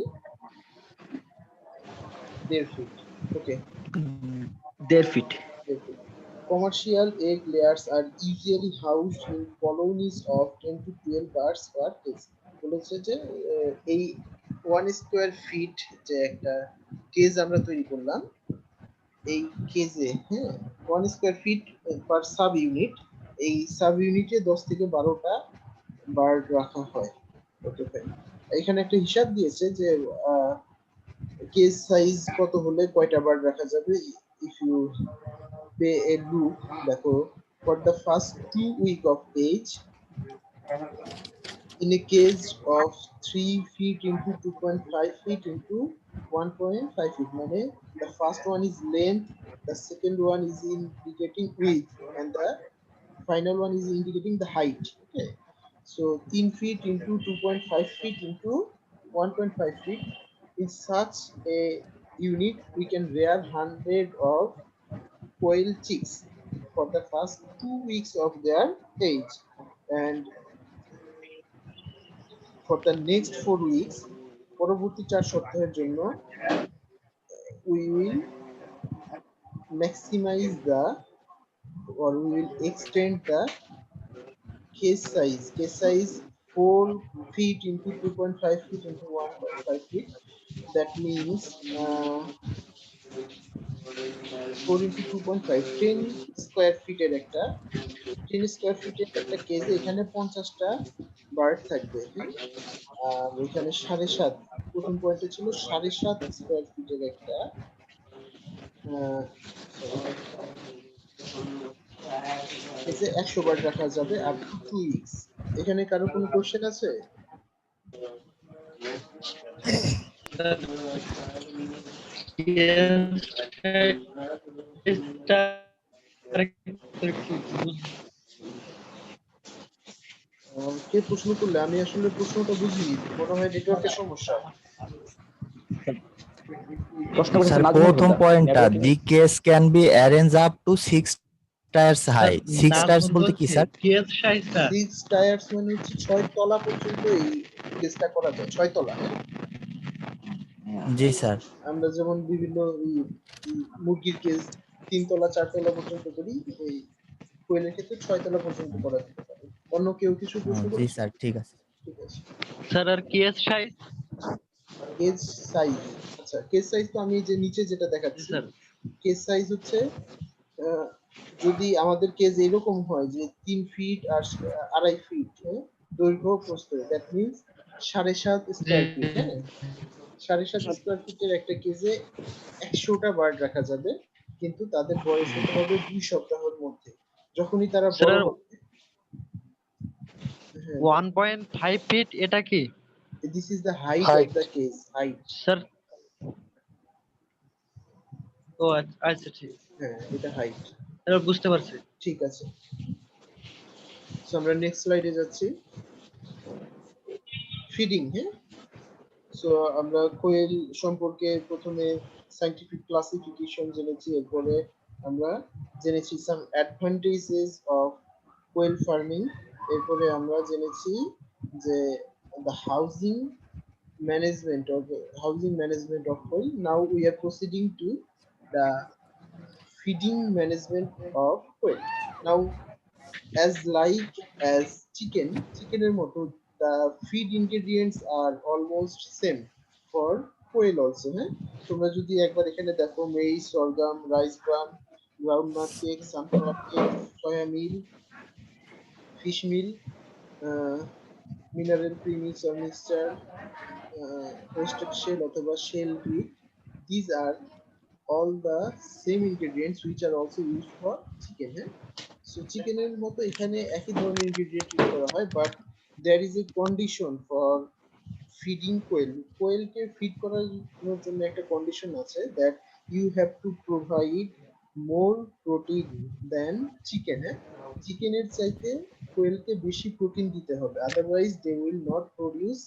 1.5 fit. Okay, 1.5 fit. Commercial egg layers are usually housed in colonies of 10 to 12 birds per cage। বলেছে যে এই 1 স্কয়ার ফিট যে একটা কেজ আমরা তৈরি করলাম, এই কেজে হ্যাঁ 1 square feet per sub unit, এই সাব ইউনিটে 10 থেকে 12টা বার্ড রাখা হয়। ওকে ফাইন, এখানে একটা হিসাব দিয়েছে যে কেজ সাইজ কত হলে কয়টা বার্ড রাখা যাবে। If you pay a look, দেখো for the first 2 week of age in a cage of 3 feet into 2.5 feet into 1.5 feet, মানে the first one is length, the second one is indicating width and the final one is indicating the height. Okay, So 3 feet into 2.5 feet into 1.5 feet. In such a unit, we can rear 100 of quail chicks for the first 2 weeks of their age, and for the next 4 weeks, পরবর্তী 4 সপ্তাহের জন্য, we will maximize the, or we will extend the case size. Case size 4 feet into 2.5 feet into 1.5 feet. That means 4 into 2.5, 10 square ফিটের একটা 10 square ফিটের একটা কেজে এখানে 50টা bird থাকবে, হ্যাঁ। আর এখানে 7.5, প্রথম পয়েন্টে ছিল 7.5 স্কয়ার ফিটের একটা কেজে 100 বার্ড রাখা যাবে আপ টু 2 উইকস। এখানে কারো কোনো কোশ্চেন আছে? কে প্রশ্ন করলে? আমি আসলে প্রশ্নটা বুঝিনি, মনে হয় নেটওয়ার্কের সমস্যা। প্রশ্ন করেছে স্যার নাজমুল প্রথম হুদা। পয়েন্টটা Networking- the case can be arrange up to 6 tiers high. 6 tiers বলতে কি স্যার? 6 টায়ার্স মানে হচ্ছে 6 তলা পর্যন্ত এই কেসটা করা যায়, 6 তলা, হ্যাঁ। জি স্যার। আমরা যেমন বিভিন্ন মুরগির কেজ 3 তলা 4 তলা পর্যন্ত করি, এই কোয়েলের ক্ষেত্রে 6 তলা পর্যন্ত করা যেতে পারে। অন্য কেউ কিছু প্রশ্ন জি করেছে? স্যার, ঠিক আছে। ঠিক আছে। স্যার আর কেস সাইজ? কেজ সাইজ, আচ্ছা কেজ সাইজ তো আমি যে নিচে যেটা দেখাচ্ছি, স্যার কেজ সাইজ হচ্ছে যদি আমাদের কেজ এরকম হয় যে 3 ফিট আর 2.5 ফিট দৈর্ঘ্য প্রস্থ, দ্যাট মিন্স 7.5 স্কয়ার ফিট, হ্যাঁ। 7.5 স্কয়ার ফিটের একটা কেজে 100টা বার্ড রাখা যাবে, কিন্তু তাদের বয়স হতে হবে 2 সপ্তাহের মধ্যে। যখনই তারা বড় স্যার হবে, 1.5 ফিট এটা কি? This is the height of the cage, height. Sir ও আচ্ছা ঠিক, হ্যাঁ, এটা হাইট। এবার বুঝতে পারছি। ঠিক আছে। সো আমরা নেক্সট স্লাইডে যাচ্ছি। ফিডিং, হ্যাঁ। সো আমরা কোয়েল সম্পর্কে প্রথমে সায়েন্টিফিক ক্লাসিফিকেশন জেনেছি, এরপরে আমরা জেনেছি some advantages of quail farming, এরপরে আমরা জেনেছি যে the housing management of quail. Now we are proceeding to the feeding management of quail. Now, as like as chickener moto, the feed ingredients are almost same for quail also, হ্যাঁ। তোমরা যদি একবার এখানে দেখো, maize, sorghum, rice bran, groundnut cake, sunflower cake, soya meal, fish meal, mineral premixer mixture, roasted shell অথবা shell wheat, these are all the same ingredients which are also used for chicken, হ্যাঁ। So চিকেনের মতো এখানে একই ধরনের ingredient use করা হয়, but there is a condition for feeding quail. কোয়েলকে ফিড করার জন্য একটা কন্ডিশন আছে, that you have to provide more protein than chicken, হ্যাঁ। চিকেনের চাইতে কোয়েলকে বেশি প্রোটিন দিতে হবে, otherwise they will not produce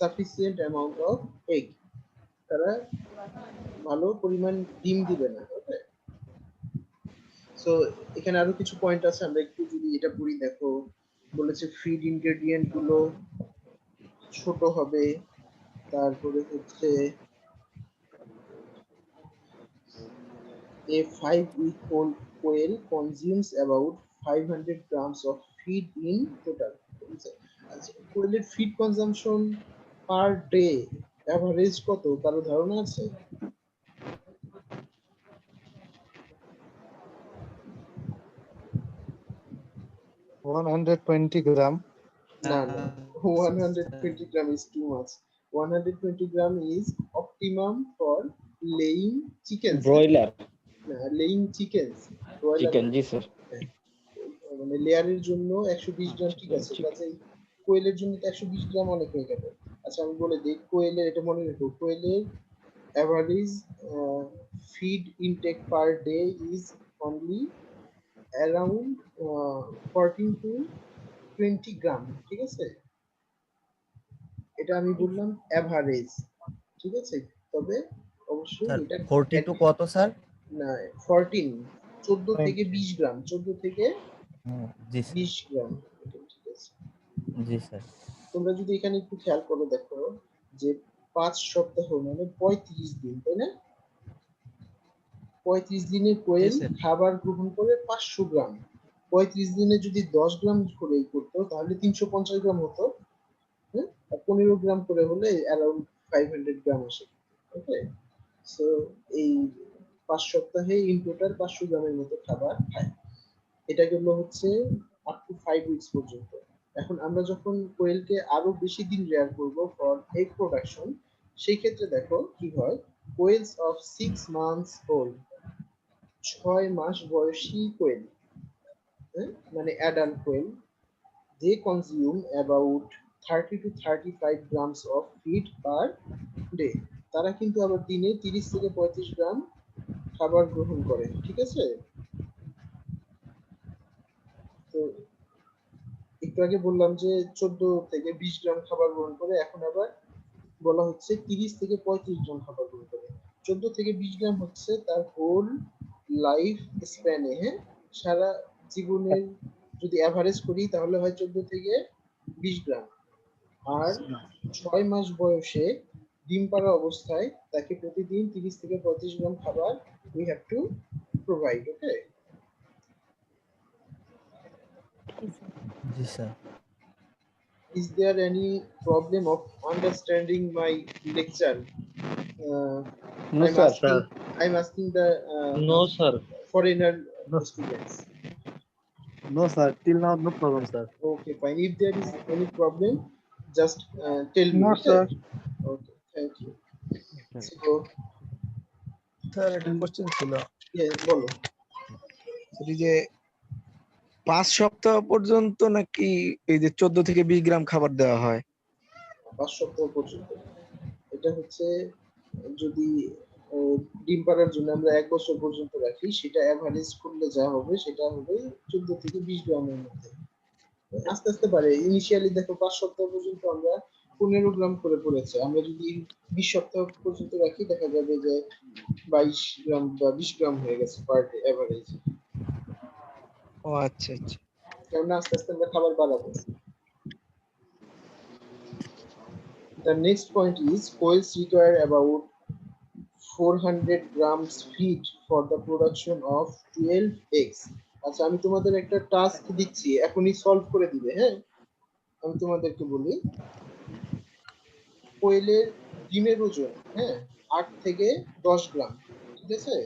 sufficient amount of egg. তারা ভালো পরিমাণ ডিম দিবে না, ওকে। সো এখানে আরো কিছু পয়েন্ট আছে, আমরা একটু যদি এটা পড়ি, দেখো বলেছে ফিড ইনগ্রেডিয়েন্ট গুলো ছোট হবে, তারপরে হচ্ছে a 5-week old quail consumes about 500 grams of feed in total. আচ্ছা, কোয়েলের feed consumption per day average কত, কারো ধারণা আছে? 120 gram. No, 120 gram is too much. 120 gram is optimum for laying chickens. Broiler laying chickens. Chicken, G sir. মানে লেয়ারের জন্য 120 গ্রাম ঠিক আছে, কাজেই কোয়েলের জন্য তো 120 গ্রাম অনেক হয়ে গেল। আচ্ছা আমি বলে দিই, কোয়েলের এটা মনে রেখো, কোয়েলের average feed intake per day is only around 14 to 20 gram, ঠিক আছে? এটা আমি বললাম এভারেজ, ঠিক আছে? তবে অবশ্যই স্যার এটা 42 কত স্যার? না 14, 14 থেকে 20 গ্রাম, 14 থেকে জি স্যার, 20 গ্রাম, এটা ঠিক আছে। জি স্যার। তোমরা যদি এখানে একটু খেয়াল করে দেখো যে 5 সপ্তাহ মানে 35 দিন, তাই না? 35 দিনে কোয়েল স্যার। খাবার গ্রহণ করে 500 গ্রাম। 35 দিনে যদি 10 গ্রাম করে করতো তাহলে 350 গ্রাম হতো। হ্যাঁ, আর 15 গ্রাম করে হলে অ্যারাউন্ড 500 গ্রাম আসে। ওকে, সো এই 5 সপ্তাহে ইন টোটাল 500 গ্রামের মতো খাবার খায়। এটা গেল হচ্ছে আপ টু 5 উইকস পর্যন্ত। এখন আমরা যখন কোয়েলকে আরো বেশি দিন রেয়ার করব ফর এগ প্রোডাকশন, সেই ক্ষেত্রে দেখো কি হয়। কোয়েলস অফ 6 মান্থস ওল্ড, 6 মাস বয়সী কোয়েল, মানে adult quail, they consume about 30 to 35 grams of feed per day. তারা কিন্তু আবার দিনে 30 থেকে 35 গ্রাম খাবার গ্রহণ করে, ঠিক আছে? তো একটু আগে বললাম যে 14 থেকে 20 গ্রাম খাবার গ্রহণ করে, এখন আবার বলা হচ্ছে 30 থেকে 35 গ্রাম খাবার গ্রহণ করে। 14 থেকে 20 গ্রাম হচ্ছে তার হোল লাইফ স্প্যানে, হ্যাঁ, সারা জীবনের যদি এভারেজ করি তাহলে হয় 14 থেকে 20 গ্রাম। আর 6 মাস বয়সে ডিম পাড়া অবস্থায় তাকে প্রতিদিন 30 থেকে 35 গ্রাম খাবার we have to provide. Okay, জি sir. is there any problem of understanding my lecture? uh, No, I'm sir. asking I'm asking the No, sir. foreigner students. No, sir. Till now, no problem, sir. Okay, fine. If there is any problem, just tell me. No, Okay? sir. Okay, thank you. So sir একটা question ছিল, yeah, বলো। এই যে 5 সপ্তাহ পর্যন্ত নাকি এই যে 14 থেকে 20 গ্রাম খাবার দেওয়া হয়? 5 সপ্তাহ পর্যন্ত। এটা হচ্ছে যদি ডিম পাড়ার জন্য আমরা 1 বছর পর্যন্ত রাখি, সেটা এভারেজ করলে যা হবে সেটা হবে 14 থেকে 20 গ্রামের মধ্যে। আস্তে আস্তে বাড়ে। ইনিশিয়ালি দেখো 5 সপ্তাহ পর্যন্ত আমরা 15 গ্রাম করে পড়েছে। আমরা যদি 20 সপ্তাহ পর্যন্ত রাখি দেখা যাবে যে 22 গ্রাম বা 20 গ্রাম হয়ে গেছে পার ডে এভারেজ। ও আচ্ছা আচ্ছা। কারণ আস্তে আস্তে আমরা খাবার বাড়াবো। The next point is coils require about 400 grams feed for the production of 12 eggs. আচ্ছা, আমি তোমাদের একটা টাস্ক দিচ্ছি, এখনই সলভ করে দিবে, হ্যাঁ? আমি তোমাদেরকে বলি, কোয়েলের ডিমের ওজন, হ্যাঁ, 8 থেকে 10 গ্রাম, ঠিক আছে?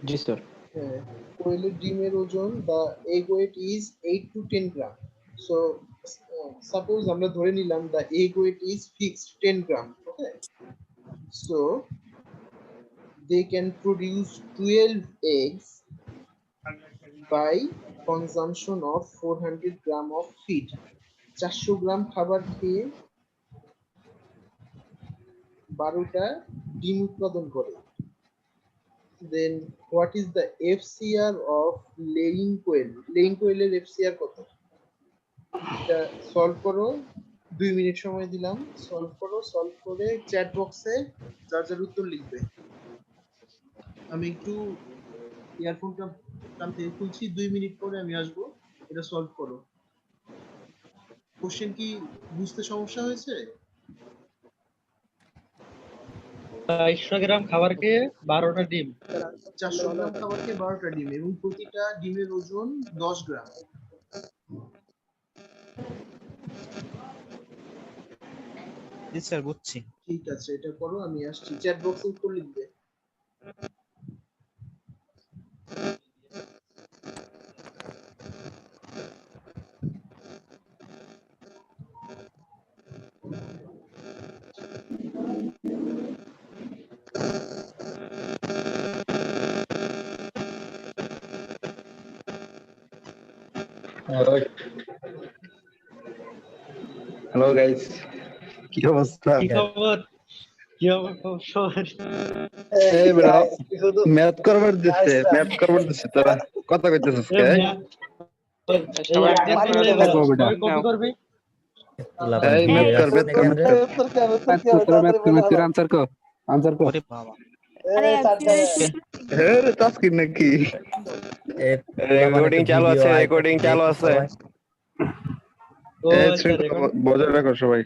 জি স্যার। হ্যাঁ, কোয়েলের ডিমের ওজন, the egg weight is 8 to 10 gram. So suppose আমরা ধরে নিলাম the egg weight is fixed 10 gram, okay? So they can produce 12 eggs by consumption of 400 gram of feed. 400 গ্রাম খাবার খেয়ে 12টা ডিম উৎপাদন করে। Then what is the FCR of laying quail? Laying quail এর FCR কত? এটা সলভ করো, 2 মিনিট সময় দিলাম, সলভ করো, সলভ করে চ্যাট বক্সে যার যার উত্তর লিখবে। আমি একটু ইয়ারফোনটা কান থেকে খুলছি, 2 মিনিট পরে আমি আসবো, এটা সলভ করো। কোশ্চেন কি বুঝতে সমস্যা হয়েছে? 400 গ্রাম খাবার খেয়ে 12টা ডিম। 400 গ্রাম খাবার খেয়ে 12টা ডিম এবং প্রতিটা ডিমের ওজন 10 গ্রাম। জি স্যার, বুঝছি। ঠিক আছে, এটা করো, আমি আসছি, চ্যাট বক্সে উত্তর লিখবে। হ্যালো গাইস, কি অবস্থা? কি খবর? কি খবর? এই বেটা ম্যাথ করবার দিছে, ম্যাথ করবার দিছে, তোরা কথা কইতেছিস এ কে? ম্যাথ সবাই adjust করে লাগবো বেটা। কপি করবি? এই ম্যাথ কর, ম্যাথ কর আনসার কো ওরে বাবা আরে একজনের তাস্কিন নাকি রেকর্ডিং চালু আছে রেকর্ডিং চালু আছে ও এই আচ্ছা শৃঙ্খলা রেকর্ড। বজায় রাখো সবাই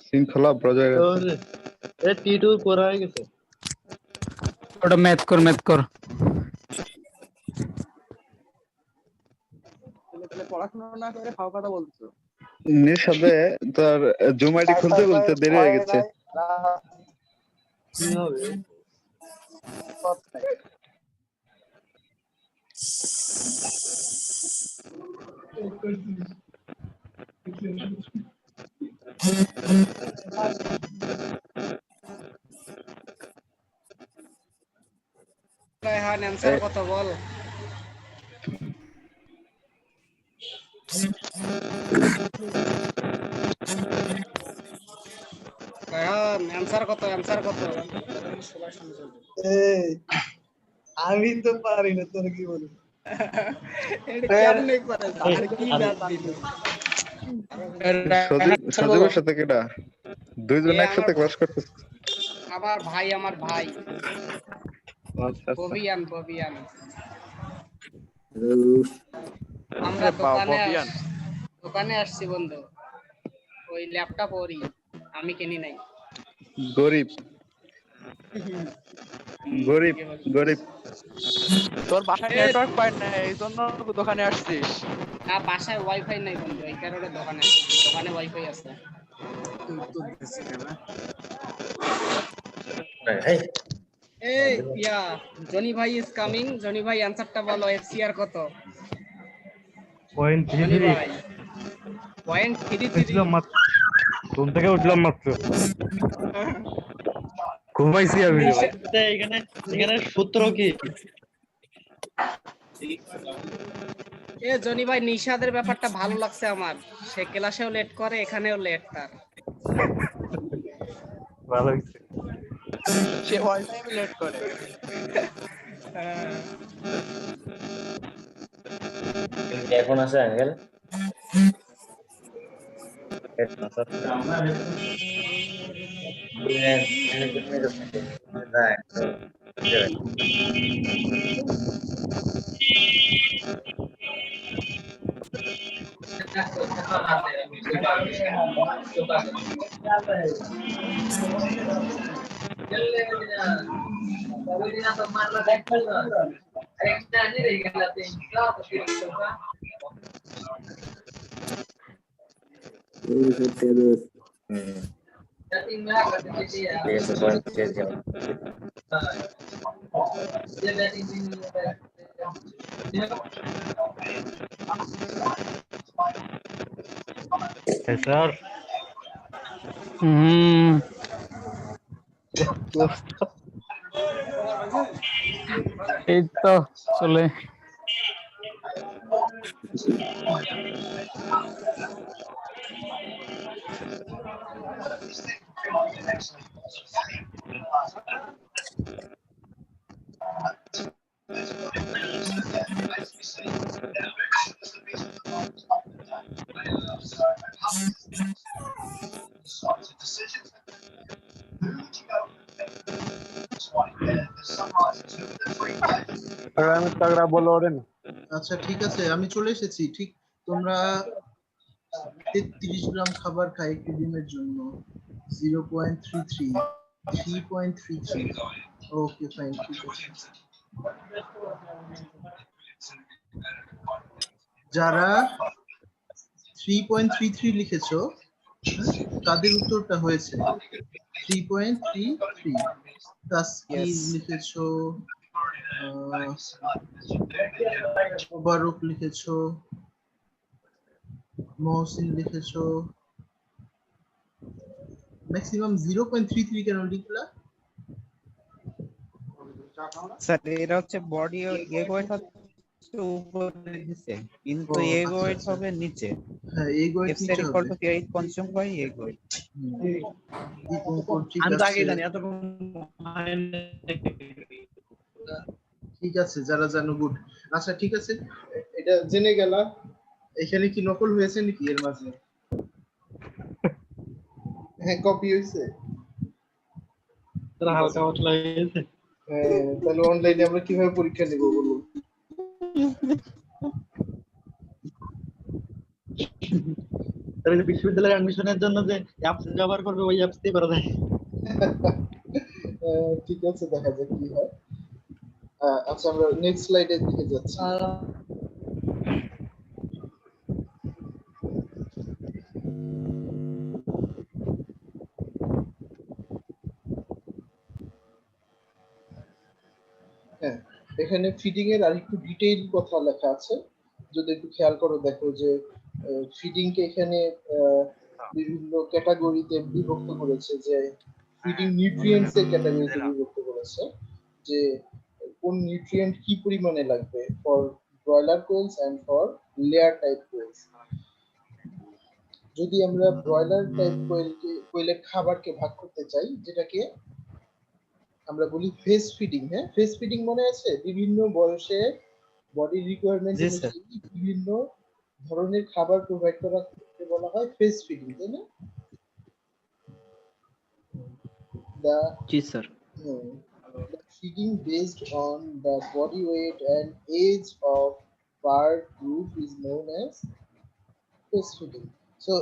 শৃঙ্খলা বজায় রাখো এ টি2 করা হয়ে গেছে। ওটা ম্যাথ কর পড়াশোনা না করে খাওয়া কথা বলছো। সাথে তোর জুম আইডি খুলতে খুলতে দেরি হয়ে গেছে কি হবে? রায়হান অ্যানসার কত বল? রায়হান অ্যানসার কত? আমি তো পারি না, তোর কি বলি? এটা কেমনে পারে? আর কি দাঁত দিল? সজীবের সাথে কেডা দুইজন একসাথে ক্লাস করতেছে আমার ভাই আচ্ছা আচ্ছা ববিয়ান আমরা দোকানে আসছি বন্ধু, ওই ল্যাপটপ ওরই, আমি কিনি নাই। গরিব গরিব গরিব তোর বাসায় নেটওয়ার্ক পায় না এই জন্য দোকানে আসছিস। না, বাসায় ওয়াইফাই নাই বন্ধু, এই কারণে দোকানে ওয়াইফাই আছে। এই ইয়া জনি ভাই ইজ কামিং। জনি ভাই অ্যানসারটা বলো, এফসিআর কত? 0.33 0.33 মাত্র। ঘুম থেকে উঠলাম মাত্র। ঘুমাইছি আমি। এখানে সূত্র কি? এ জনি ভাই, নিশাদের ব্যাপারটা ভালো লাগছে আমার। সে ক্লাসেও লেট করে, এখানেও লেট তার। ভালো হইছে। সে অল টাইম লেট করে। এখন আছে আঙ্কেল স্যার এই তো চলে আচ্ছা ঠিক আছে, আমি চলে এসেছি। ঠিক তোমরা 33 গ্রাম খাবার খায় একটি ডিমের জন্য। 0.33 3.33 ওকে ফাইন, ঠিক আছে। যারা 3.33 লিখেছো তাদের উত্তরটা হয়েছে 3.33। তাসকিন লিখেছো, মোবারক লিখেছো, মহসিন লিখেছো। ম্যাক্সিমাম 0.33 কেন লিখলা? স্যার এটা হচ্ছে বডি এগ ওয়েট হচ্ছে উপরে নিচে, কিন্তু এগ ওয়েট হবে নিচে। হ্যাঁ, এগ ওয়েট এফ নিচে ইকুয়াল হবে। To 8 consume by egg weight. ঠিক আমি তো আছে, আগেই জানি, এত ঠিক আছে, যারা জানো গুড। আচ্ছা ঠিক আছে, এটা জেনে গেলা। এখানে কি নকল হয়েছে নাকি এর মাঝে? হ্যাঁ, কপি হয়েছে। হালকা পাতলা হয়েছে। হ্যাঁ, তাহলে অনলাইনে আমরা কিভাবে পরীক্ষা নেব বলুন? তাহলে বিশ্ববিদ্যালয়ের অ্যাডমিশনের জন্য যে অ্যাপস ব্যবহার করবে ওই অ্যাপস দিয়ে করা যায়। ঠিক আছে, দেখা যাক কি হয়। আচ্ছা, আমরা নেক্সট স্লাইডের দিকে যাচ্ছি। হ্যাঁ, এখানে ফিডিং এর আরেকটু ডিটেইল কথা লেখা আছে। যদি একটু খেয়াল করো, দেখো যে ফিডিং কে এখানে বিভিন্ন ক্যাটাগরিতে বিভক্ত করেছে। যে ফিডিং নিউট্রিয়েন্টস এর ক্যাটাগরিতে বিভক্ত করেছে, যে কোন নিউট্রিয়েন্ট কি পরিমাণে লাগবে for broiler quails and for layer type quails. যদি আমরা ব্রয়লার টাইপ কোয়েলের খাবারকে ভাগ করতে চাই, যেটাকে আমরা বলি ফেস ফিডিং। হ্যাঁ, ফেস ফিডিং মনে আছে? বিভিন্ন বয়সে বডি রিকোয়ারমেন্ট অনুযায়ী বিভিন্ন ধরনের খাবার প্রোভাইড করাকে বলা হয় ফেস ফিডিং, তাই না? জি sir. The feeding based on the body weight and age of bird group is known as face feeding. So,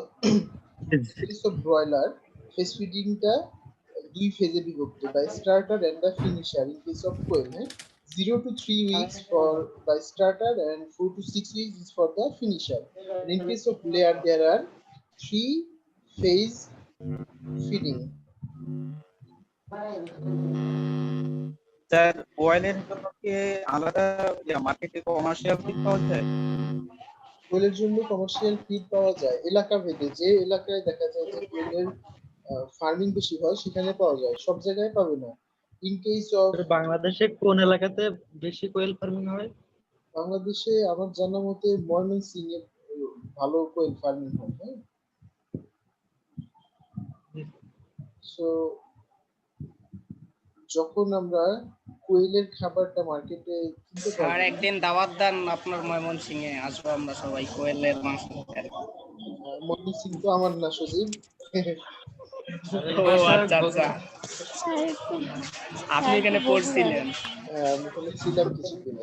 in case of broiler, face feeding টা দুই ফেজে বিভক্ত, the starter and the finisher. In case of quail, 0 to 3 weeks for the starter and 4 to 6 weeks is for the finisher. And in case of layer, there are 3 phase feeding. Sir কোয়েলের জন্য কি আলাদা মার্কেটে commercial feed পাওয়া যায়? কোয়েলের জন্য commercial feed পাওয়া যায় এলাকা ভেদে। যে এলাকায় দেখা যায় যে কোয়েলের ফার্মিং বেশি হয় সেখানে পাওয়া যায়, সব জায়গায় পাবে না। ইন কেস অফ বাংলাদেশে কোন এলাকাতে বেশি কোয়েল ফার্মিং হয়? বাংলাদেশে আমার জানা মতে ময়মনসিংহে ভালো কোয়েল ফার্মিং হয়। হ্যাঁ, সো যখন আমরা কোয়েলের খাবারটা মার্কেটে কিনতে পারি, আর একদিন দাওয়াত দেন আপনার ময়মনসিংহে, আসবো আমরা সবাই কোয়েলের মাংস খেতে। ময়মনসিংহ তো আমার না সজীব। ও আচ্ছা আচ্ছা, আপনি এখানে পড়ছিলেন? আমি এখানে ছিলাম কিছুদিন।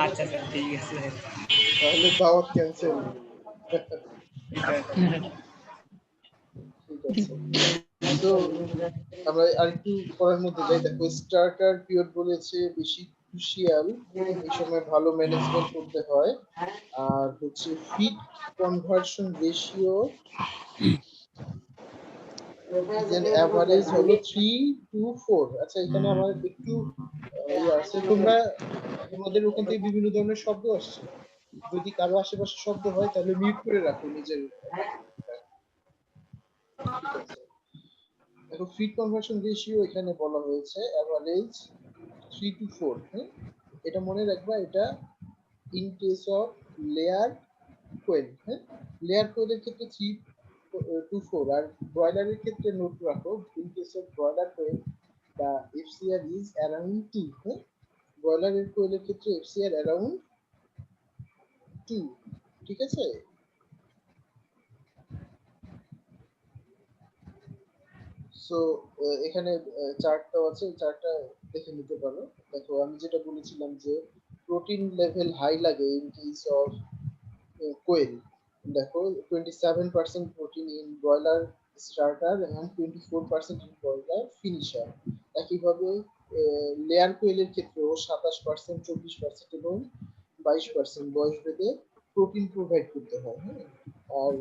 আচ্ছা আচ্ছা, ঠিক আছে, তাহলে দাওয়াত ক্যান্সেল। ঠিক আছে, তো আমরা আরেকটু পরের মধ্যে যাই। দেখো, স্টার্টার পিরিয়ড বলেছে বেশি ক্রুশিয়াল, এই সময় ভালো ম্যানেজমেন্ট করতে হয়। আর হচ্ছে ফিড কনভার্সন রেশিও এভারেজ হলো 3 to 4। আচ্ছা, এখানে আমার একটু আছে, তোমরা তোমাদের ওখান থেকে বিভিন্ন ধরনের শব্দ আসছে। যদি কারো আশেপাশে শব্দ হয় তাহলে মিউট করে রাখো নিজের। দেখো, ফিড কনভার্সন রেশিও এখানে বলা হয়েছে এভারেজ 3 to 4। হ্যাঁ, এটা মনে রাখবা, এটা ইন কেস অফ লেয়ার কোয়েল। হ্যাঁ, লেয়ার কোয়েলের ক্ষেত্রে 3 to 4, আর ব্রয়লারের ক্ষেত্রে নোট রাখো, in case of broiler quail the FCR is around 2। হ্যাঁ, ব্রয়লারের কোয়েলের ক্ষেত্রে FCR around 2। ঠিক আছে, সো এখানে চার্টটা আছে, চার্টটা দেখে নিতে পারো। দেখো, আমি যেটা বলেছিলাম যে প্রোটিন লেভেল হাই লাগে ইন কেস অফ কোয়েল। দেখো, 27% protein in broiler starter and 24% in broiler finisher. একইভাবে লেয়ার কোয়েলের ক্ষেত্রেও 27%, 24% এবং 22% বয়স ভেদে প্রোটিন প্রোভাইড করতে হয়। হ্যাঁ, আর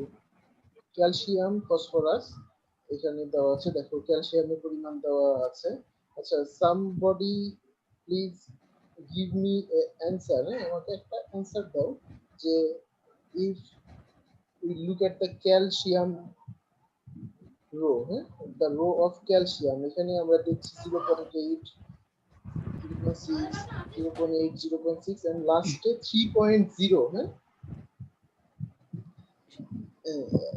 ক্যালসিয়াম, ফসফরাস এখানে দেওয়া আছে। দেখো, ক্যালসিয়ামের পরিমাণ দেওয়া আছে। আচ্ছা, somebody please give me answer. আমাকে একটা অ্যান্সার দাও যে if we look at the calcium row, হ্যাঁ, দ্য রো অফ ক্যালসিয়াম, এখানে আমরা দেখছি 0.8, 0.6, 0.8, 0.6 and লাস্টে 3.0। হ্যাঁ,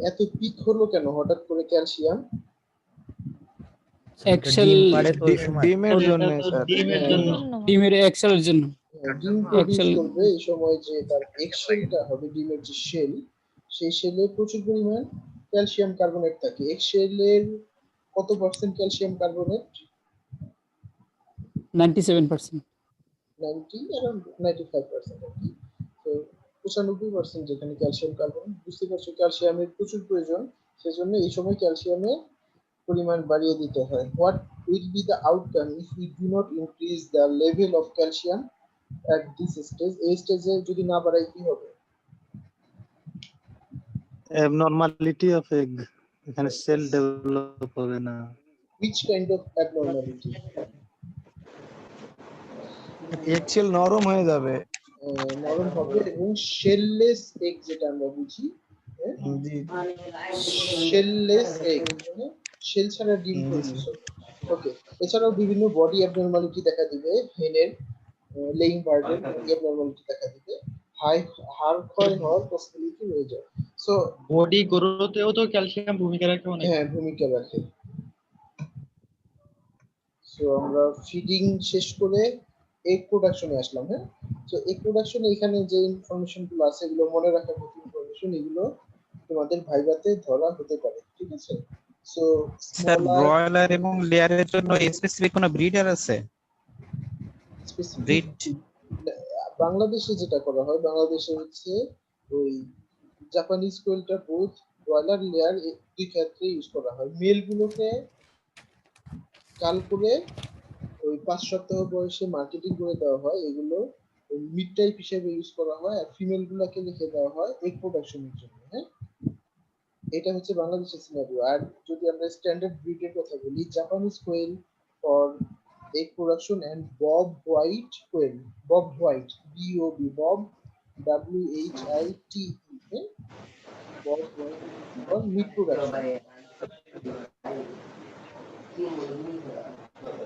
এত পিক হলো কেন হঠাৎ করে ক্যালসিয়াম? এক্সেল ডিম পাড়ে তো ওই সময় ডিমের এক্সেলের জন্য ডিম প্রডিউস Actually, করবে এই সময় যে তার এক্সশেলটা হবে, ডিমের যে শেল, সেই শেলে প্রচুর পরিমাণ ক্যালসিয়াম কার্বনেট থাকে। এক্সশেলের কত পার্সেন্ট ক্যালসিয়াম কার্বনেট? 97%. 90 অ্যারাউন্ড 95% আর কি। তো 95% যেখানে ক্যালসিয়াম কার্বনেট, বুঝতে পারছো ক্যালসিয়ামের প্রচুর প্রয়োজন, সেজন্য এই সময় ক্যালসিয়ামের পরিমাণ বাড়িয়ে দিতে হয়। What will be the outcome if we do not increase the level of calcium at this stage? এই স্টেজে যদি না বাড়াই কি হবে? abnormality of egg, এখানে সেল ডেভেলপ হবে না। Which kind of abnormality? Egg shell নরম হয়ে যাবে। নরম হবে এবং শেললেস এগ যেটা আমরা বুঝি, জি শেললেস এগ মানে শেল ছাড়া ডিম প্রডিউস হবে। ওকে, এছাড়াও বিভিন্ন বডি অ্যাবনরমালিটি দেখা দিবে, হেনের লেইং বার্ডের বডি অ্যাবনরমালিটি দেখা দিবে, হাড় ক্ষয় হওয়ার পসিবিলিটি রয়ে যায়। সো বডি গ্রোথেও তো ক্যালসিয়াম ভূমিকা রাখে অনেক। হ্যাঁ, ভূমিকা রাখে। সো আমরা ফিডিং শেষ করে এগ প্রোডাকশনে আসলাম। হ্যাঁ, তো এগ প্রোডাকশনে এখানে যে ইনফরমেশন গুলো আছে এগুলো মনে রাখার মতো ইনফরমেশন, এগুলো তোমাদের ভাইভাতে ধরা হতে পারে, ঠিক আছে? সো স্যার ব্রয়লার এবং লেয়ারের জন্য স্পেসিফিক কোনো ব্রিডার আছে? ব্রিড বাংলাদেশে যেটা করা হয়, বাংলাদেশে হচ্ছে ওই জাপানিজ কোয়েলটা বোথ ব্রয়লার লেয়ার দুই ক্ষেত্রে ইউজ করা হয়। মেল গুলোকে কাল করে ওই 5 সপ্তাহ বয়সে মার্কেটিং করে দেওয়া হয়, এগুলো মিড টাইপ হিসেবে ইউজ করা হয়, আর ফিমেল গুলাকে লিখে দেওয়া হয় এগ প্রোডাকশনের জন্য। হ্যাঁ, এটা হচ্ছে বাংলাদেশের সিনারিও। আর যদি আমরা স্ট্যান্ডার্ড ব্রিডের কথা বলি, Japanese quail for egg production and bob white quail, bob white BOB, bob WHITE, bob white for meat production.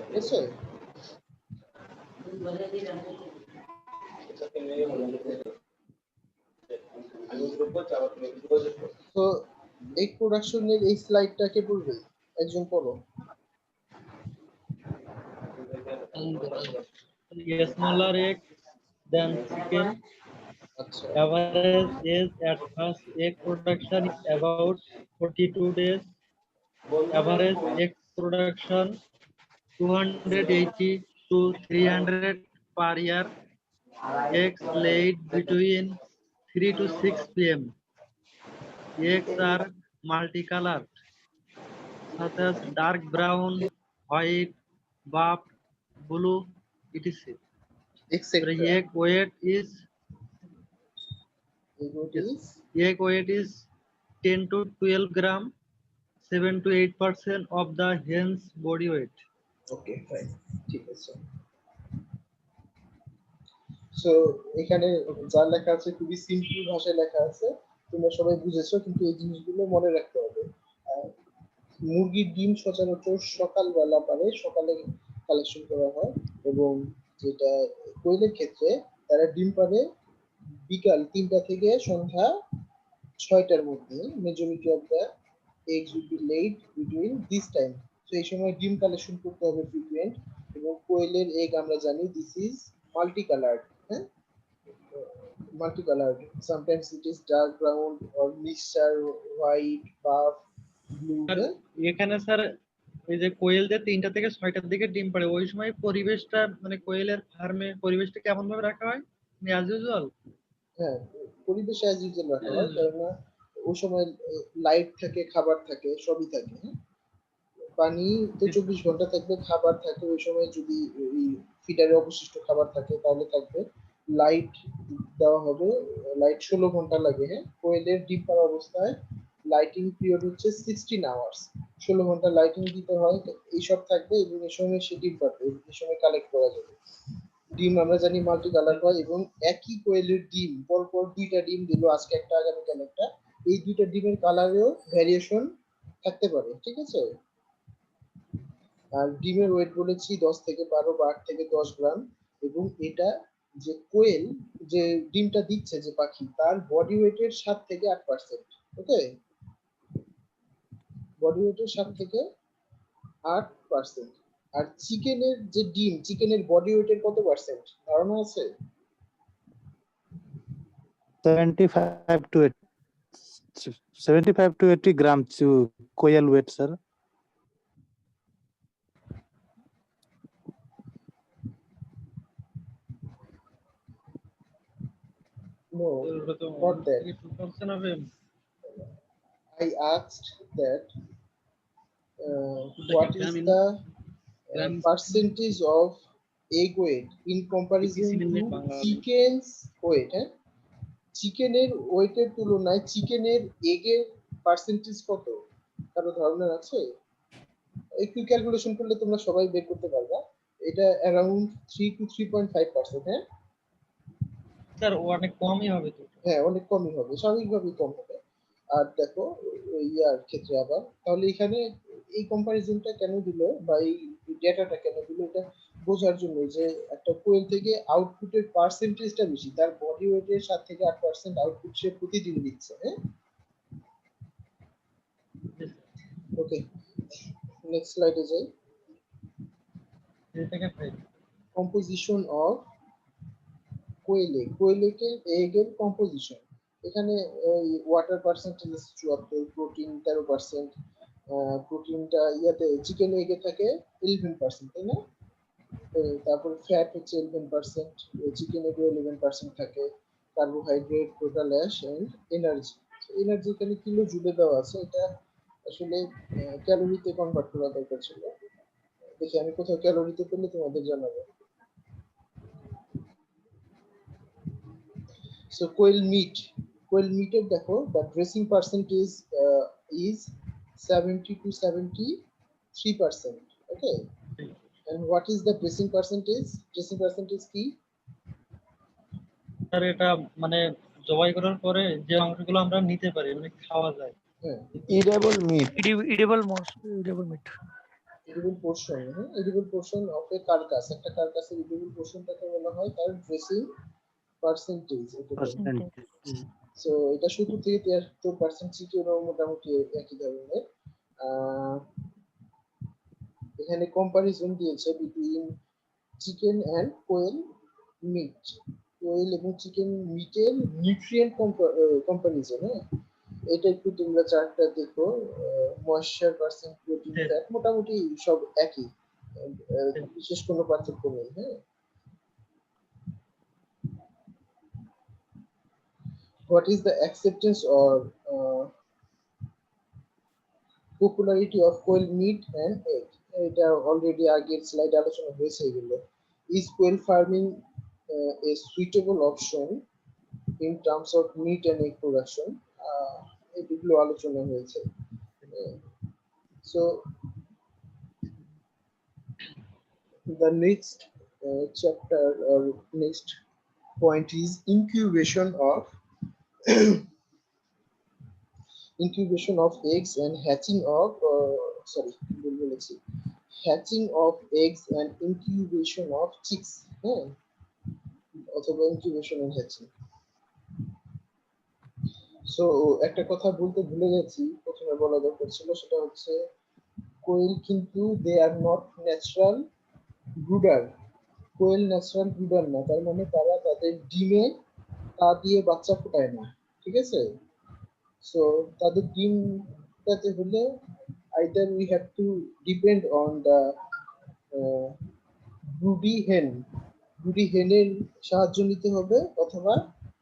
ঠিক আছে? তো এগ প্রোডাকশনের এই স্লাইডটাকে পড়বে একজন পড়ো। Smaller egg than chicken. Average age at first egg production is about 42 days. Average egg production 280 to 300 per year. Eggs laid between 3 to 6 p.m. Eggs are multicolored, such as dark brown, white, buff, blue, etc. The egg weight is 10 to 12 gram, 7 to 8% of the hen's body weight. Okay, fine, ঠিক আছে। So এখানে যা লেখা আছে খুবই simple ভাষায় লেখা আছে, তোমরা সবাই বুঝেছো, কিন্তু এই জিনিসগুলো মনে রাখতে হবে। মুরগির ডিম সচরাচর সকালবেলা পারে, সকালে কালেকশন করা হয়, এবং যেটা কোয়েলের ক্ষেত্রে তারা ডিম পারে বিকাল 3টা থেকে সন্ধ্যা 6টার মধ্যে। Majority of the eggs will be laid between this time. So এই সময় ডিম কালেকশন করতে হবে ফ্রিকুয়েন্ট, এবং কোয়েলের এগ আমরা জানি দিস ইজ মাল্টিকালার্ড। হ্যাঁ, multicoloured, sometimes it is dark brown or mixture white, buff, blue. এখানে স্যার এই যে কোয়েল যে 3টা থেকে 6টার দিকে ডিম পাড়ে, ওই সময় পরিবেশটা মানে কোয়েলের ফার্মে পরিবেশটা কেমন ভাবে রাখা হয়? As usual? হ্যাঁ, পরিবেশ অ্যাজ ইউজুয়াল রাখা হয়, কারণ ওই সময় লাইট থাকে, খাবার থাকে, সবই থাকে। পানি তো 24 ঘন্টা থাকবে, খাবার থাকে, ওই সময় যদি এই ফিডারে অবশিষ্ট খাবার থাকে তাহলে থাকবে। লাইট দেওয়া হবে, লাইট 16 ঘন্টা লাগে। হ্যাঁ, কোয়েলের ডিম পাড়া অবস্থায় লাইটিং পিরিয়ড হচ্ছে 16 আওয়ার্স, 16 ঘন্টা লাইটিং দিতে হয়, এইসব থাকবে, এবং এই সময় সে ডিম পারবে, এই সময় কালেক্ট করা যাবে। ডিম আমরা জানি মাল্টি কালার হয়, এবং একই কোয়েলের ডিম পরপর 2টা ডিম দিল, আজকে একটা আগামীকাল একটা, এই 2টা ডিমের কালারেও ভ্যারিয়েশন থাকতে পারে, ঠিক আছে? আর ডিমের ওয়েট বলেছি 10 থেকে 12 বা 8 থেকে 10 গ্রাম, এবং এটা যে কোয়েল যে ডিমটা দিচ্ছে যে পাখি, তার বডি ওয়েটের 7 থেকে 8%। ওকে, বডি ওয়েটের 7 থেকে 8%। আর চিকেনের যে ডিম, চিকেনের বডি ওয়েটের কত পার্সেন্ট ধারণা আছে? 75 to 80 gram to coil weight, sir. No, not that. I asked that what is the percentage of egg weight in comparison to chicken's weight? চিকেনের ওয়েটের তুলনায় চিকেনের এগের পার্সেন্টেজ কত কারো ধারণা আছে? একটু ক্যালকুলেশন করলে তোমরা সবাই বের করতে পারবা। এটা অ্যারাউন্ড 3 to 3.5%। হ্যাঁ স্যার অনেক কমই হবে তো। হ্যাঁ অনেক কমই হবে, স্বাভাবিকভাবেই কম হবে। আর দেখো ইয়ার ক্ষেত্রে আবার তাহলে এখানে এই কম্পারিজনটা কেন দিল বা এই ডেটাটা কেন দিল, এটা বোঝার জন্য যে একটা কোয়েল থেকে আউটপুটের পার্সেন্টেজটা বেশি, তার বডি ওয়েটের 7 থেকে 8% আউটপুট সে প্রতিদিন দিচ্ছে। হ্যাঁ ওকে, নেক্সট স্লাইডে যাই। কম্পোজিশন অফ কোয়েলের এগের কম্পোজিশন। এখানে ওয়াটার পার্সেন্টেজ 74, প্রোটিন 13%, প্রোটিনটা ইয়াতে চিকেন এগে থাকে 11%, তাই না? তারপর ফ্যাট হচ্ছে 11%, চিকেন এগে 11% থাকে, carbohydrate, total ash and energy. Energy এখানে কিলো জুলে দেওয়া আছে, এটা আসলে ক্যালোরিতে কনভার্ট করা দরকার ছিল। দেখি আমি কোথাও ক্যালোরিতে পেলে তোমাদের জানাবো। So quail meat দেখো the dressing percentage is 70 to 73%. Okay, and what is the dressing percentage? Dressing percentage কি? স্যার এটা মানে জবাই করার পরে যে মাংসগুলো আমরা নিতে পারি মানে খাওয়া যায়। হ্যাঁ eatable meat. Edible meat. Edible portion, edible portion of a carcass, একটা কার্কাসের edible portionটাকে বলা হয় তার ড্রেসিং পার্সেন্টেজ। সো এটা 70 থেকে 73% চিকেনও মোটামুটি একই ধরনের। এখানে কম্পারিজন দিয়েছে between chicken and quail meat. Quail এবং চিকেন মিটের নিউট্রিয়েন্ট কম্পারিজন। হ্যাঁ এটা একটু তোমরা চার্টটা দেখো, ময়েশ্চার পার্সেন্ট, প্রোটিন, ফ্যাট মোটামুটি সব একই, বিশেষ কোনো পার্থক্য নেই। হ্যাঁ what is the acceptance or popularity of quail meat and egg? এটা অলরেডি আগের স্লাইডে আলোচনা হয়েছে এগুলো। is quail farming a suitable option in terms of meat and egg production? এগুলো আলোচনা হয়েছে। so the next chapter or next point is incubation of eggs and hatching of hatching of eggs and incubation of chicks. অথবা incubation and hatching. So একটা কথা বলতে ভুলে গেছি, প্রথমে বলা দরকার ছিল, সেটা হচ্ছে কোয়েল কিন্তু they are not natural brooder. Quail natural brooder না, তার মানে তারা তাদের ডিমে তা দিয়ে বাচ্চা ফোটায় না। ঠিক আছে, সো তাদের ডিম ফোটাতে হলে either we have to depend on the broody হেনের সাহায্য নিতে হবে, অথবা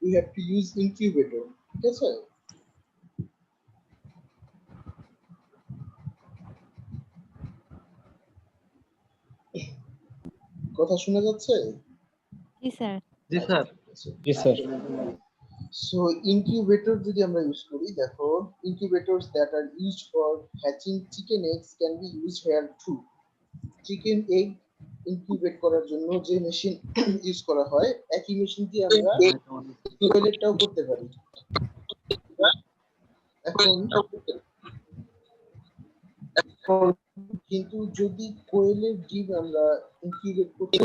we have to use incubator. ঠিক আছে, কথা শোনা যাচ্ছে? জি স্যার। জি স্যার। জি স্যার। So incubator যদি আমরা ইউজ করি, দেখো incubators that are used for hatching chicken eggs can be used here too. Chicken egg incubate করার জন্য যে মেশিন ইউজ করা হয়, একই মেশিন দিয়ে আমরা কোয়েলেরটাও করতে পারি। এখন কিন্তু যদি কোয়েলের ডিম আমরা ইনকিউবেট করতে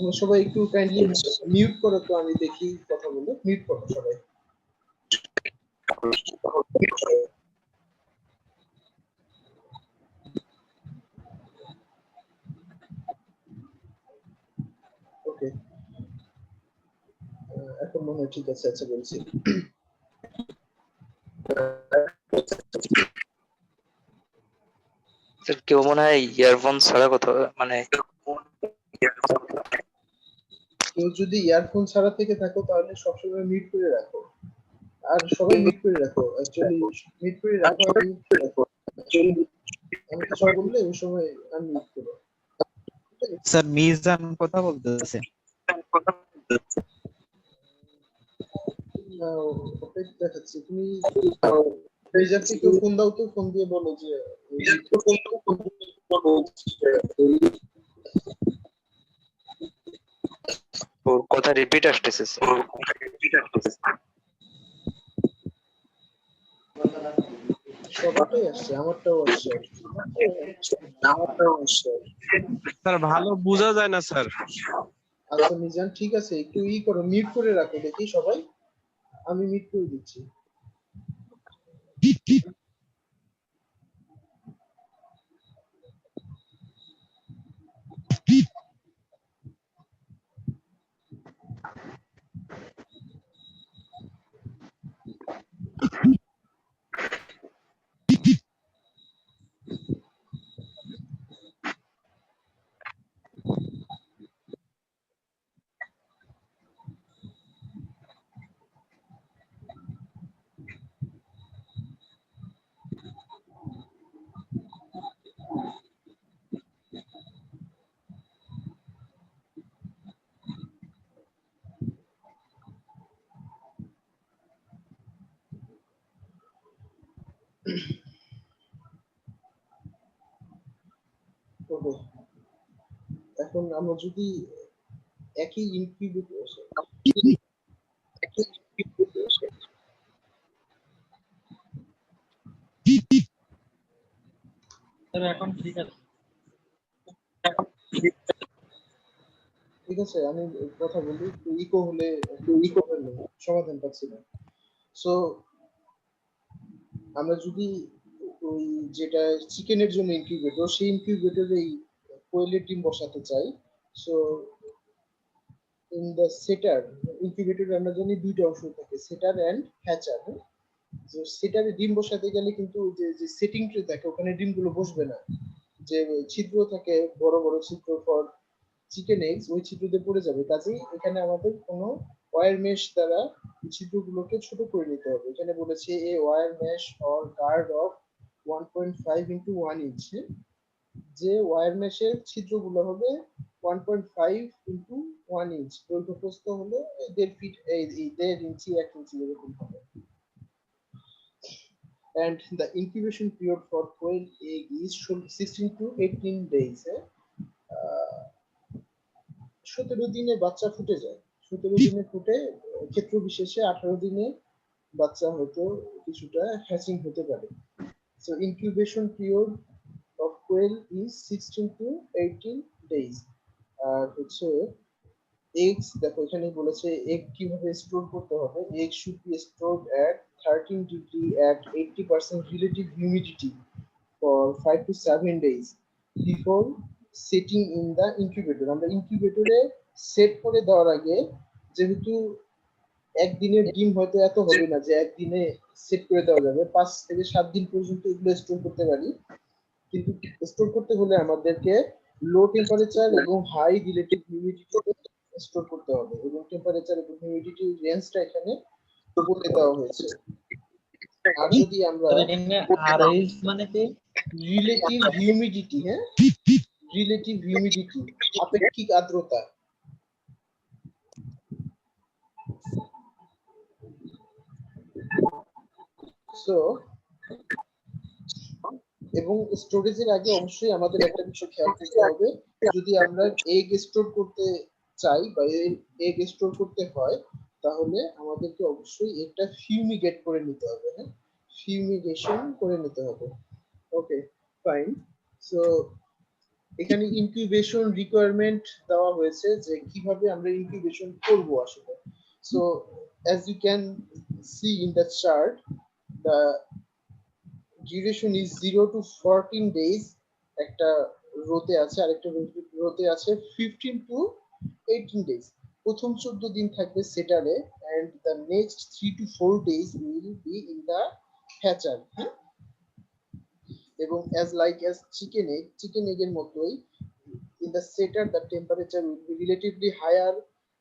তোমরা সবাই একটু কাইন্ডলি মিউট করো তো, আমি দেখি কথা বলে। মিউট করো সবাই। ওকে, এখন মনে হয় ঠিক আছে। আচ্ছা বলছি, স্যার কেউ মনে হয় ইয়ারফোন ছাড়া কথা মানে কেউ যদি ইয়ারফোন ছাড়া থেকে থাকো তাহলে সবসময় মিউট করে রাখো। আর সবাই মিউট করে রাখো, অ্যাকচুয়ালি মিউট করে রাখো আর মিউট করে রাখো। আমি কিছু বললে ওই সময় আনমিউট করো। স্যার মিজান কথা বলতেছে। না, ওটাই দেখাচ্ছি। তুমি রেজাল্টে কেউ ফোন দাও তো, ফোন দিয়ে বলো যে ওর কথা রিপিট আসতেছে সবারটাই আসছে, আমারটাও আসছে। স্যার ভালো বোঝা যায় না স্যার। আচ্ছা মিজান, ঠিক আছে, একটু করো, মিউট করে রাখো দেখি সবাই। আমি মিউট করে দিচ্ছি। ওকে, এখন আমরা যদি একই ইনকিউবেটর এখন ঠিক আছে। ঠিক আছে, আমি কথা বলি। ইকো হলে সমাধান পাচ্ছি না। সো আমরা যদি ওই যেটা চিকেনের জন্য ইনকিউবেটর, সেই ইনকিউবেটরে এই কোয়েলের ডিম বসাতে চাই, সো ইন দ্য সেটার ইনকিউবেটরে আমরা জানি দুইটা অংশ থাকে, সেটার এন্ড হ্যাচার। তো সেটারে ডিম বসাতে গেলে কিন্তু যে সেটিং ট্রে থাকে ওখানে ডিমগুলো বসবে না, যে ছিদ্র থাকে বড় বড় ছিদ্র ফর চিকেন এগস, ওই ছিদ্রতে পড়ে যাবে। কাজেই এখানে আমাদের কোনো ওয়্যার মেশ দ্বারা ছিদ্রগুলোকে ছোট করে নিতে হবে। এখানে বলেছে a wire mesh or guard of 1.5 into 1 inch, যে ওয়্যার মেশের ছিদ্রগুলো হবে 1.5 into 1 inch, দৈর্ঘ্য প্রস্থ হলো 1.5 ফিট, এই 1.5 ইঞ্চি 1 ইঞ্চি এরকম হবে। And the incubation period for quail egg is 16 to 18 days. 17 দিনে বাচ্চা ফুটে যায়। 17 দিনে ফুটে, ক্ষেত্র বিশেষে 18 দিনে বাচ্চা হয়তো কিছুটা হ্যাচিং হতে পারে। So incubation period of quail is 16 to 18 days. আর হচ্ছে eggs, দেখো এখানে বলেছে egg কিভাবে স্টোর করতে হবে। egg should be stored at 13 degree at 80% relative humidity for 5 to 7 days before setting in the incubator. আমরা ইনকিউবেটরে সেট করে দেওয়ার আগে, যেহেতু একদিনের ডিম হয়তো এত হবে না যে একদিনে সেট করে দেওয়া যাবে, 5 থেকে 7 দিন পর্যন্ত এগুলো স্টোর করতে পারি, কিন্তু স্টোর করতে হলে আমাদেরকে লো টেম্পারেচার এবং হাই রিলেটিভ হিউমিডিটিতে স্টোর করতে হবে, এবং টেম্পারেচার এবং হিউমিডিটি রেঞ্জটা এখানে বলে দেওয়া হয়েছে। আর যদি আমরা আরএইচ মানে কি রিলেটিভ হিউমিডিটি, হ্যাঁ রিলেটিভ হিউমিডিটি, আপেক্ষিক আর্দ্রতা। সো এবং স্টোরেজের আগে অবশ্যই আমাদের একটা বিষয় খেয়াল করতে হবে, যদি আমরা এগ স্টোর করতে চাই বা এগ স্টোর করতে হয়, তাহলে আমাদেরকে অবশ্যই এটা ফিউমিগেট করে নিতে হবে। হ্যাঁ, ফিউমিগেশন করে নিতে হবে। Okay fine. সো এখানে ইনকিউবেশন রিকোয়ারমেন্ট দেওয়া হয়েছে যে কিভাবে আমরা ইনকিউবেশন করব আসলে। So as you can see in the chart, the duration is 0 to 14 days, একটা রোতে আছে, আরেকটা রোতে আছে 15 to 18 days। প্রথম 14 দিন থাকবে সেটারে and the next 3 to 4 days will be in the hatcher। এবং as chicken egg এর মতোই in the setter the temperature will be relatively higher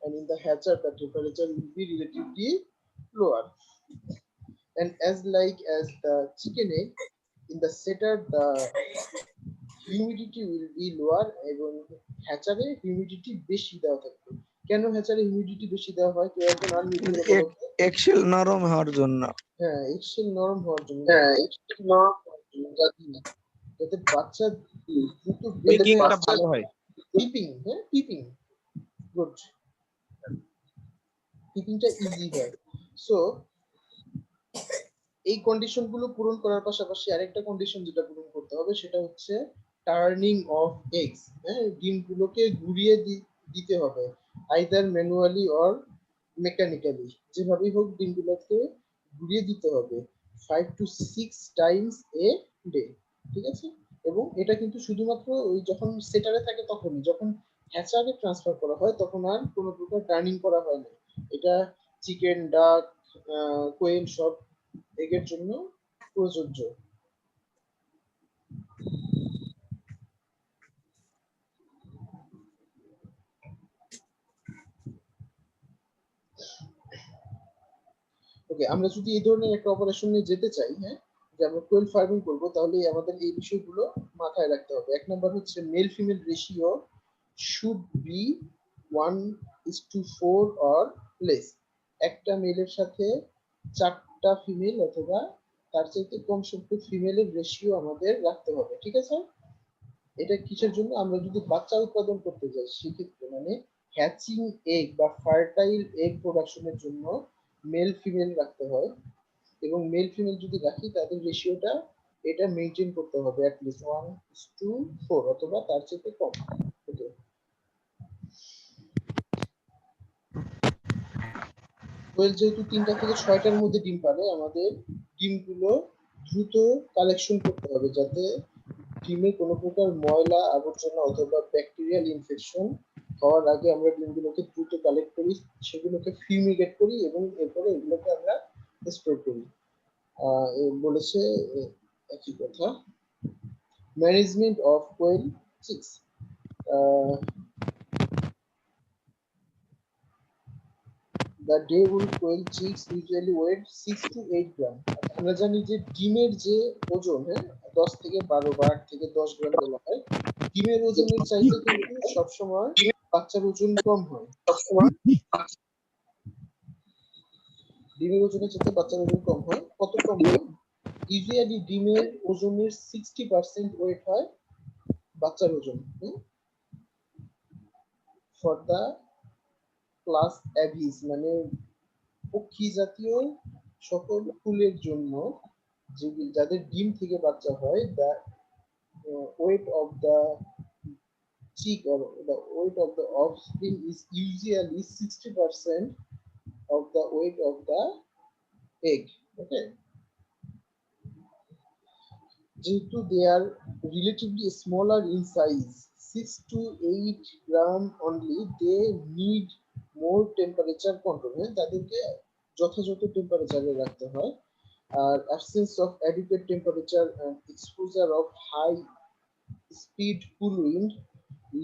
and in the hatcher the temperature will be relatively lower। And as the chicken egg, in the setter the humidity will be lower এবং হ্যাচারে humidity বেশি দেওয়া থাকবে। কেন হ্যাচারে humidity বেশি দেওয়া হয় কেউ একজন আর মিটিং এ বলো তো? এক্সেল নরম হওয়ার জন্য। হ্যাঁ, এক্সেল নরম হওয়ার জন্য, যাতে বাচ্চা দ্রুত বেকিংটা ভালো হয়। পিপিং, হ্যাঁ পিপিং, গুড, পিপিংটা ইজি হয়। সো এই কন্ডিশন গুলো পূরণ করার পাশাপাশি আরেকটা কন্ডিশন যেটা পূরণ করতে হবে সেটা হচ্ছে টার্নিং অফ এগস। হ্যাঁ, ডিমগুলোকে ঘুরিয়ে দিতে হবে, আইদার ম্যানুয়ালি অর মেকানিক্যালি, যেভাবেই হোক ডিমগুলোকে ঘুরিয়ে দিতে হবে 5 to 6 টাইমস এ ডে। ঠিক আছে? এবং এটা কিন্তু শুধুমাত্র ওই যখন সেটারে থাকে তখনই, যখন হ্যাচারে ট্রান্সফার করা হয় তখন আর কোনো প্রকার টার্নিং করা হয় না। এটা চিকেন, ডাক, কোয়েল সব এগের জন্য প্রযোজ্য। ওকে, আমরা যদি এই ধরনের একটা অপারেশন নিয়ে যেতে চাই, হ্যাঁ, যে আমরা কোয়েল ফার্মিং করব, তাহলে আমাদের এই বিষয়গুলো মাথায় রাখতে হবে। এক নাম্বার হচ্ছে male female ratio should be 1:4 or less. একটা মেলের সাথে 4টা ফিমেল অথবা তার চাইতে কম সংখ্যক ফিমেলের রেশিও আমাদের রাখতে হবে। ঠিক আছে? এটা কিসের জন্য? আমরা যদি বাচ্চা উৎপাদন করতে যাই সেক্ষেত্রে, মানে হ্যাচিং এগ বা ফার্টাইল এগ প্রোডাকশনের জন্য মেল ফিমেল রাখতে হয়, এবং মেল ফিমেল যদি রাখি তাদের রেশিওটা এটা মেইনটেইন করতে হবে অ্যাট লিস্ট 1:4 অথবা তার চেয়ে কম। ওকে, কোয়েল যেহেতু 3টা থেকে 6টার মধ্যে ডিম পারে, আমাদের ডিমগুলো দ্রুত কালেকশন করতে হবে যাতে ডিমে কোনো প্রকার ময়লা আবর্জনা অথবা ব্যাকটেরিয়াল ইনফেকশন হওয়ার আগে আমরা ডিমগুলোকে দ্রুত কালেক্ট করি, সেগুলোকে ফিউমিগেট করি এবং এরপরে এগুলোকে আমরা স্টোর করি। বলেছে একই কথা। Management of quail chicks, the day-old quail chicks usually weigh 6 to 8 gram. আমরা জানি যে ডিমের যে ওজন, হ্যাঁ, 10 থেকে 12 বা 8 থেকে 10 গ্রাম বলা হয়। ডিমের ওজনের চাইতে কিন্তু সবসময় বাচ্চার ওজন কম হয়। ডিমের ওজনের চাইতে বাচ্চার ওজন কম হয়। কত কম হয়? ইউজুয়ালি ডিমের ওজনের 60% ওয়েট হয় বাচ্চার ওজন। ফর দা ক্লাস অ্যাভিস, মানে পক্ষী জাতীয় সকল ফুলের জন্য যাদের ডিম থেকে বাচ্চা হয়, the weight of the chick or the weight of the offspring is usually 60% of the weight of the egg. Okay, যেহেতু they are relatively smaller in size, 6 to 8 gram only, they need more temperature control। তাদেরকে যথাযথ টেম্পারেচারে রাখতে হয়। আর absence of adequate temperature and exposure of high speed cool wind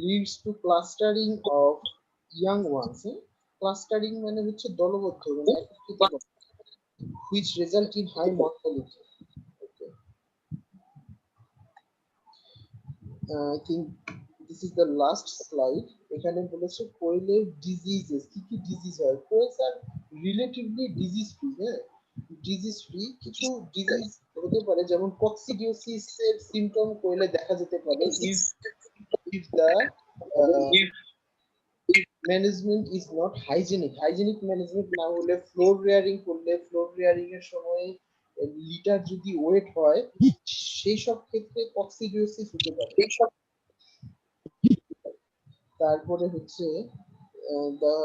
leads to clustering of young ones। clustering মানে হচ্ছে দলবদ্ধ, মানে একত্রিত করা, which result in high mortality। Okay, I think this is the last slide। এখানে বলেছে কোয়েলের diseases, কি কি ডিজিজ হয়। কোয়েলস আর রিলেটিভলি ডিজিজ ফ্রি। হ্যাঁ, ডিজিজ ফ্রি। কিছু ডিজিজ হতে পারে, যেমন কক্সিডিওসিস এর সিম্পটম কোয়েলে দেখা যেতে পারে if the management is not hygienic। Hygienic management না হলে, ফ্লোর রেয়ারিং করলে, ফ্লোর রেয়ারিং এর সময় লিটার যদি ওয়েট হয়, সেই সব ক্ষেত্রে কক্সিডিওসিস হতে পারে। তারপরে হচ্ছে the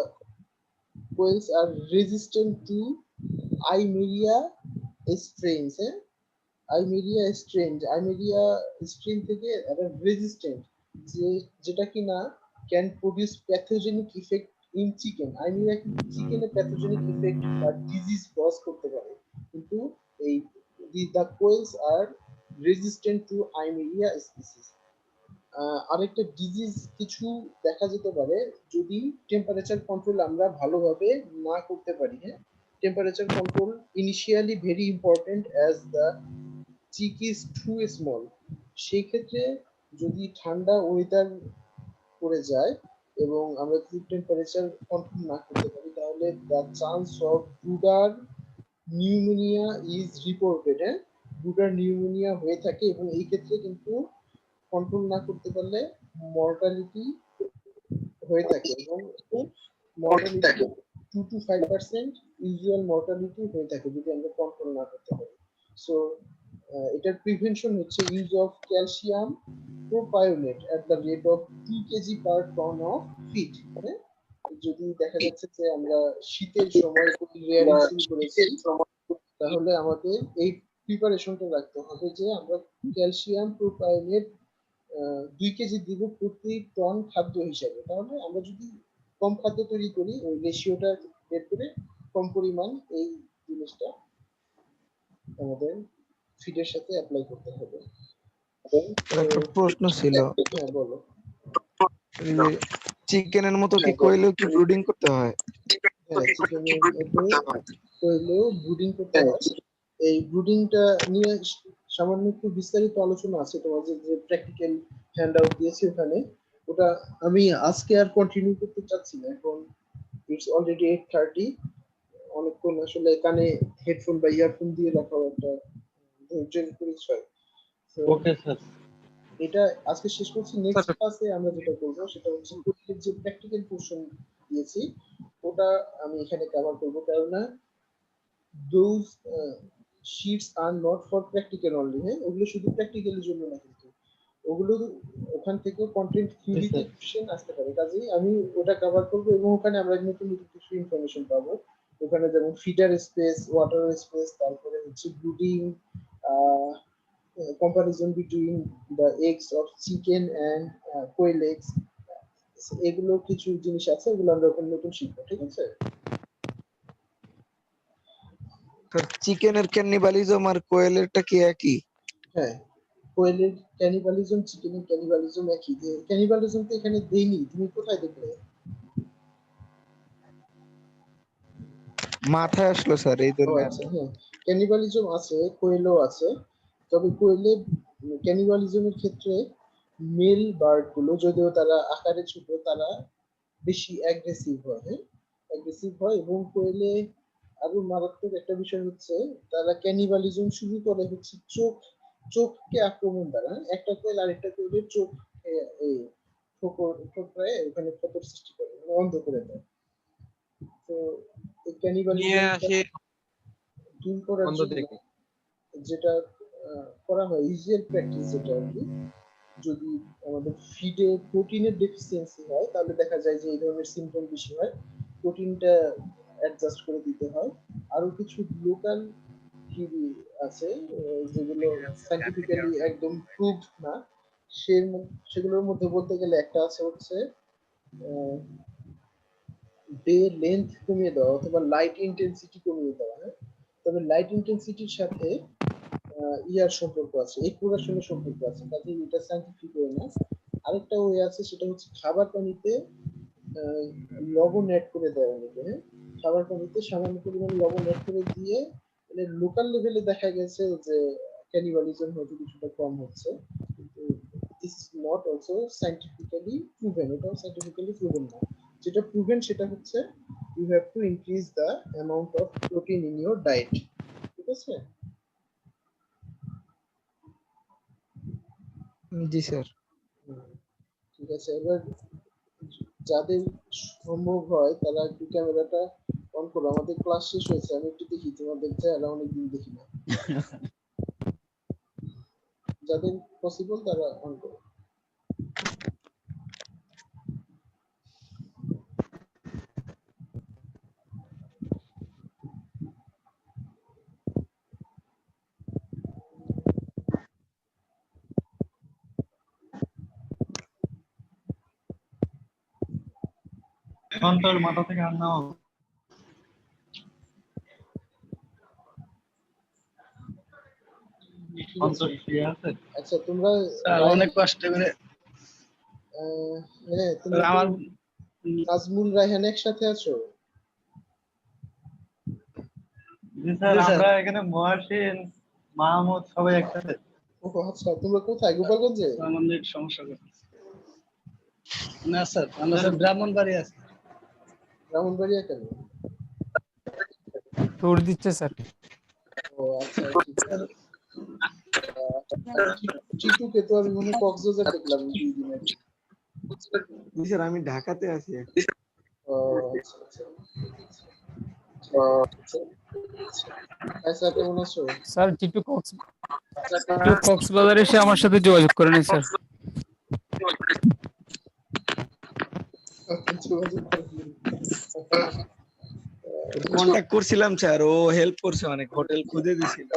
quails are resistant to Eimeria strains, Eimeria strain থেকে একটা রেজিস্ট্যান্ট যেটা কিনা can produce pathogenic effect in chicken. Eimeria কিন্তু চিকেনে প্যাথোজেনিক ইফেক্ট বা ডিজিজ কজ করতে পারে, কিন্তু এই the quails are resistant to Eimeria species. আরেকটা ডিজিজ কিছু দেখা যেতে পারে যদি টেম্পারেচার কন্ট্রোল আমরা ভালোভাবে না করতে পারি। হ্যাঁ, temperature control initially very important as the chick is too small. সেই ক্ষেত্রে যদি ঠান্ডা ওয়েদার পড়ে যায় এবং আমরা যদি টেম্পারেচার কন্ট্রোল না করতে পারি, তাহলে the chance of brooder pneumonia is reported. হ্যাঁ, ব্রুডার নিউমোনিয়া হয়ে থাকে এবং এই ক্ষেত্রে কিন্তু কন্ট্রোল না করতে পারলে মর্টালিটি হয়ে থাকে এবং মর্টালিটি 2 to 5% ইউজুয়াল মর্টালিটি হয়ে থাকে যদি আমরা কন্ট্রোল না করতে পারি। সো এটার প্রিভেনশন হচ্ছে use of calcium প্রোপায়োনেট at the rate of 2 kg per ton of feed। মানে যদি দেখা যাচ্ছে যে আমরা শীতের সময় রেয়ারিং শুরু করেছি, তাহলে আমাদের এই প্রিপারেশনটা রাখতে হবে যে আমরা ক্যালসিয়াম প্রোপায়োনেট 2 কেজি দিব প্রতি টন খাদ্য হিসাবে। তাহলে আমরা যদি কম খাদ্য তৈরি করি, ওই রেশিওটা বের করে কম পরিমাণ এই জিনিসটা আমাদের ফিডের সাথে অ্যাপ্লাই করতে হবে। একটা প্রশ্ন ছিল, হ্যাঁ বলো। চিকেনের মতো কি কোয়েলেও কি ব্রুডিং করতে হয়? হ্যাঁ, চিকেনের মতো কোয়েলেও ব্রুডিং করতে হয়। এই ব্রুডিংটা নিয়ে সামান্য একটু বিস্তারিত আলোচনা আছে তোমাদের যে প্র্যাকটিক্যাল হ্যান্ড আউট দিয়েছি ওখানে। ওটা আমি আজকে আর কন্টিনিউ করতে চাচ্ছি না, এখন ইটস অলরেডি 8:30। অনেকক্ষণ আসলে কানে হেডফোন বা ইয়ারফোন দিয়ে রাখাও একটা ধৈর্যের পরিচয়। ওকে স্যার, এটা আজকে শেষ করছি। নেক্সট ক্লাসে আমরা যেটা করবো সেটা হচ্ছে কোয়েলের যে প্র্যাকটিক্যাল পোরশন দিয়েছি ওটা আমি এখানে কভার করবো, কেননা those sheets are not for practical only। হ্যাঁ, ওগুলো শুধু প্র্যাকটিক্যালের জন্য না, কিন্তু ওগুলো ওখান থেকে কন্টেন্ট থিওরিতে কোশ্চেন আসতে পারে। কাজেই আমি ওটা কভার করব এবং ওখানে আমরা নতুন নতুন কিছু ইনফরমেশন পাবো। ওখানে যেমন ফিডার স্পেস, ওয়াটার স্পেস, তারপরে হচ্ছে brooding, comparison between the eggs of chicken and quail eggs, এগুলো কিছু জিনিস আছে, ওগুলো আমরা ওখানে নতুন শিখবো। ঠিক আছে? চিকেনের ক্যানিবালিজম আর কোয়েলেরটা কি একই? হ্যাঁ, কোয়েলের ক্যানিবালিজম চিকেনের ক্যানিবালিজম একই। যে ক্যানিবালিজম তো এখানে দেইনি, তুমি কোথায় দেখলে? মাথায় আসলো স্যার, এই জন্য। আচ্ছা, হ্যাঁ, ক্যানিবালিজম আছে, কোয়েলও আছে। তবে কোয়েলে ক্যানিবালিজমের ক্ষেত্রে মেল বার্ড গুলো যদিও তারা আকারে ছোট, তারা বেশি অ্যাগ্রেসিভ হয়। হ্যাঁ, অ্যাগ্রেসিভ হয়। এবং কোয়েলে আরো মারাত্মক একটা বিষয় হচ্ছে তারা ক্যানিবালিজম শুরু করে হচ্ছে চোখকে আক্রমণ দ্বারা। একটা কোয়েল আরেকটা কোয়েলের চোখ ঠোকরায় ওখানে ক্ষতের সৃষ্টি করে, মানে অন্ধ করে দেয়। তো এই ক্যানিবালিজম দূর করার জন্য যেটা করা হয়, ইউজুয়াল প্র্যাকটিস যেটা আর কি, যদি আমাদের ফিডে প্রোটিনের ডেফিসিয়েন্সি হয় তাহলে দেখা যায় যে এই ধরনের সিম্পটম বেশি হয়, প্রোটিনটা অ্যাডজাস্ট করে দিতে হয়। আরো কিছু লোকাল থিওরি আছে যেগুলো সায়েন্টিফিক্যালি একদম প্রুভড না, সেগুলোর মধ্যে বলতে গেলে একটা আছে হচ্ছে ডে লেন্থ কমিয়ে দেওয়া অথবা লাইট ইন্টেন্সিটি কমিয়ে দেওয়া। হ্যাঁ, তবে লাইট ইন্টেন্সিটির সাথে ইয়ার সম্পর্ক আছে, একুরেশনের সম্পর্ক আছে, কাজে এটা সায়েন্টিফিক ওয়ে না। আরেকটা ওয়ে আছে, সেটা হচ্ছে খাবার পানিতে লবণ অ্যাড করে দেয় অনেকে। হ্যাঁ, খাবার পানিতে সামান্য পরিমাণ লবণ অ্যাড করে দিয়ে মানে লোকাল লেভেলে দেখা গেছে যে ক্যানিবালিজম হয়তো কিছুটা কম হচ্ছে, কিন্তু this is not also scientifically proven. এটাও সায়েন্টিফিক্যালি প্রুভেন না। যেটা প্রুভেন সেটা হচ্ছে you have to increase the amount of protein in your diet. ঠিক আছে? জি স্যার। ঠিক আছে, এবার যাদের সম্ভব হয় তারা একটু ক্যামেরাটা অন করো। আমাদের ক্লাস শেষ হয়েছে, আমি একটু দেখি তোমাদের চেহারা, অনেকদিন দেখি না। যাদের পসিবল তারা অন করো। সন্তর মাথা থেকে হাত নাও। সন্তোষ ঠিক আছে? আচ্ছা তোমরা স্যার অনেক কষ্ট করে হ্যাঁ তোমরা আমার নাজমুল রায়হান একসাথে আছো? জি স্যার, আমরা এখানে মহাসিন মাহমুদ সবাই একসাথে। ও আচ্ছা, তোমরা কোথায়? গোপালগঞ্জে? আমাদের সমস্যা না স্যার, আমরা স্যার ব্রাহ্মণবাড়ি আছি। ব্রাহ্মণবাড়িয়া কেন? ট্যুর দিচ্ছে স্যার। ও আচ্ছা, চিটুকে তো আমি মনে কক্সবাজার দেখলাম 2 দিন আগে। স্যার আমি ঢাকাতে আছি। ও আচ্ছা আচ্ছা। স্যার কেমন আছো? স্যার টিটু কক্সবাজার এসে আমার সাথে যোগাযোগ করে নিন স্যার। কন্টাক্ট করছিলাম স্যার, ও হেল্প করছে অনেক, হোটেল খুঁজে দিছিল,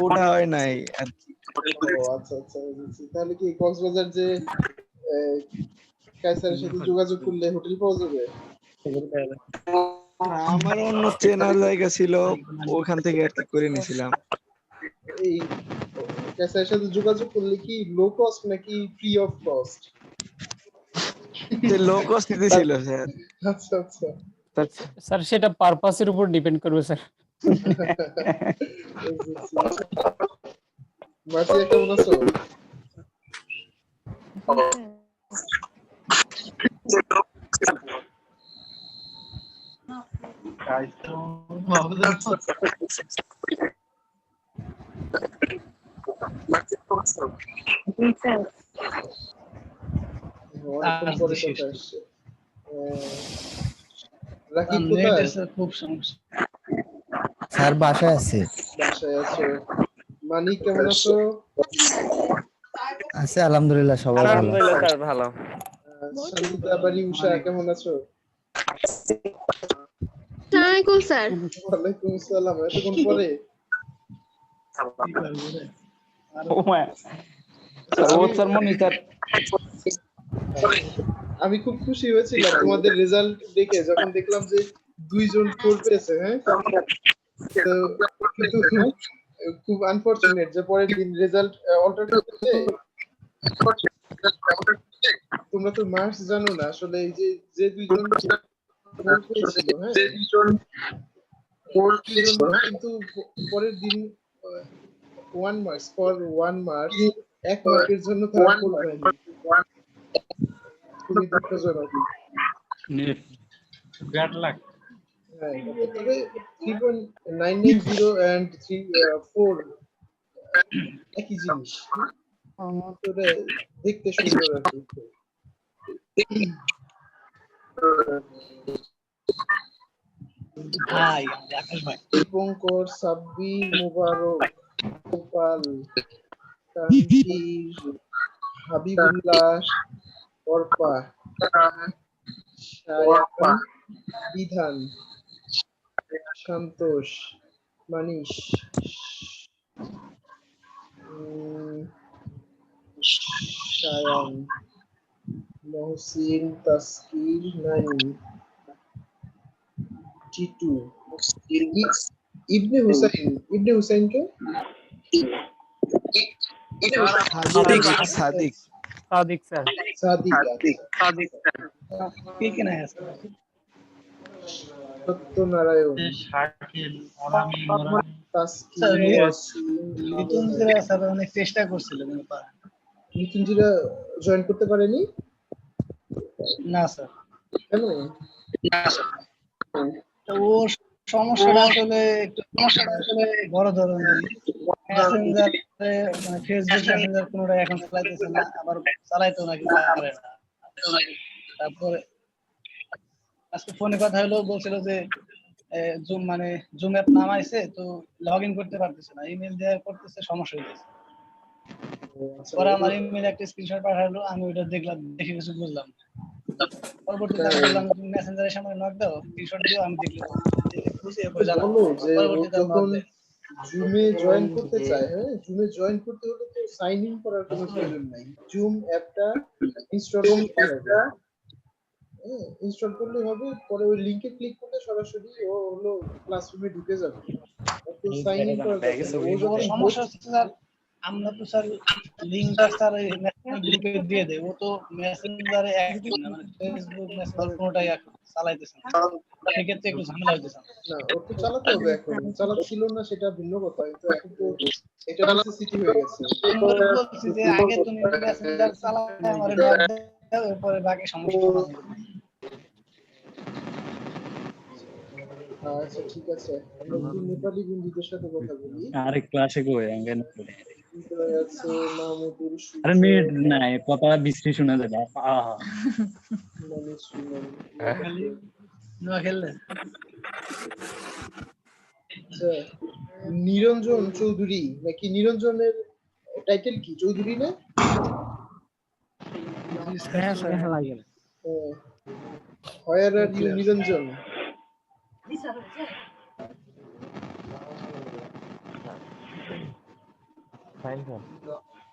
ওটা হয় নাই আর কি। ও আচ্ছা আচ্ছা বুঝছি। তাহলে কি কক্সবাজার যে কায়সারের সাথে যোগাযোগ করলে হোটেল পাওয়া যাবে? আমার অন্য চেনার জায়গা ছিল, ওখান থেকে আর কি করে নিছিলাম। এই কায়সারের সাথে যোগাযোগ করলে কি লো কস্ট নাকি free of cost? Low cost দিছিল স্যার। আচ্ছা আচ্ছা স্যার সেটা পারপাসের উপর ডিপেন্ড করবে স্যার। মার্সিয়া কেমন আছো? রাকিব কোথায়? খুব সমস্যা স্যার বাসায় আছে। বাসায় আছো? মানিক কেমন আছো? আছে আলহামদুলিল্লাহ, সবাই ভালো। আলহামদুলিল্লাহ স্যার ভালো। সঙ্গীতা বাড়ি উষা কেমন আছো? আসসালামু আলাইকুম স্যার। ওয়ালাইকুম আসসালাম। এতক্ষণ পরে? আমি খুব খুশি হয়েছিলাম তোমাদের রেজাল্ট দেখে, যখন দেখলাম যে 2 জন 4 পেয়েছে। হ্যাঁ, তো কিন্তু খুব আনফরচুনেট যে পরের দিন রেজাল্ট অল্টারনেট হচ্ছে। তোমরা তো মার্কস জানো না আসলে। এই যে 2 জন 4 পেয়েছিল, হ্যাঁ, কিন্তু পরের দিন 1 মার্কস ফর 1 মার্ক, 1 মার্কের জন্য তারা 4 পায়নি। খুবই দুঃখজনক। Bad luck. হ্যাঁ, তবে 3.990 and 4 একই জিনিস। তবে দেখতে সুন্দর আর কি। ভাই আকাশ ভাই, দীপঙ্কর, সাব্বির, মোবারক, গোপাল, তানভীর, হাবিবুল্লাহ, অর্পা, সায়ান, বিধান, সন্তোষ, মানিশ, সায়ান, মহসিন, তাসকির, নাইম, টিটু, ইবনে হুসাইন কে? সাদিক স্যার। সত্যনারায়ণ, অনেক চেষ্টা করছিল কিন্তু পারেনি। মৃত্যুঞ্জিরা জয়েন করতে পারেনি? না স্যার। কেন? ওর সমস্যাটা আসলে বড় ধরনের। মেসেঞ্জারে মানে ফেসবুক মেসেঞ্জার কোনোটা এখন চালাইতেছে না, আবার চালাইতেও নাকি পারে না। তারপরে আজকে ফোনে কথা হলো, বলছিল যে জুম অ্যাপ নামাইছে, তো লগ ইন করতে পারতেছে না, ইমেল দেওয়া করতেছে, সমস্যা হইতেছে। পরে আমার ইমেল একটা স্ক্রিনশট পাঠালো, আমি ওটা দেখলাম, দেখে কিছু বুঝলাম। পরবর্তীতে আমি বললাম তুমি মেসেঞ্জারের সামনে নক দাও, স্ক্রিনশট দিও, আমি দেখলাম বুঝে এরপর জানাবো। পরবর্তীতে যখন জুমে জয়েন করতে চায়, হ্যাঁ, জুমে জয়েন করতে হলে তো সাইন ইন করার কোনো প্রয়োজন নাই। জুম অ্যাপটা ইনস্টল করতে হবে, ইনস্টল করলে হবে, পরে ওই লিংকে ক্লিক করলে সরাসরি ও হলো ক্লাসরুমে ঢুকে যাবে। ওকে সাইন ইন করার দরকার নেই। ও যখন সমস্যা হচ্ছে স্যার, আমরা তো স্যার লিংকটা স্যার এই মেসেঞ্জার গ্রুপে দিয়ে দেই, ও তো মেসেঞ্জারে অ্যাক্টিভ না, মানে ফেসবুক মেসেঞ্জার কোনোটাই চালাইতেছে না, সেক্ষেত্রে একটু ঝামেলা হইতেছে। না, ওর তো চালাতে হবে এখন, চালাচ্ছিল না সেটা ভিন্ন কথা, কিন্তু এখন তো এটা নেসেসিটি হয়ে গেছে। আমরা বলছি যে আগে তুমি মেসেঞ্জার চালাতে আমারে নক দাও, এরপরে বাকি সমস্যা সমাধান করব। আচ্ছা ঠিক আছে, আমরা একটু নেপালি বন্ধুদের সাথে কথা বলি। আরে ক্লাসে কই আঙ্গেন করে ভিতরে আছে মাহমুদুল আরে মিনিট না কথা বিশ্রী শোনা যাবে আহা না খেললে। আচ্ছা, নিরঞ্জন চৌধুরী নাকি? নিরঞ্জনের টাইটেল কি? চৌধুরী না? হ্যাঁ স্যার লাগে। Where are you, Niranjan?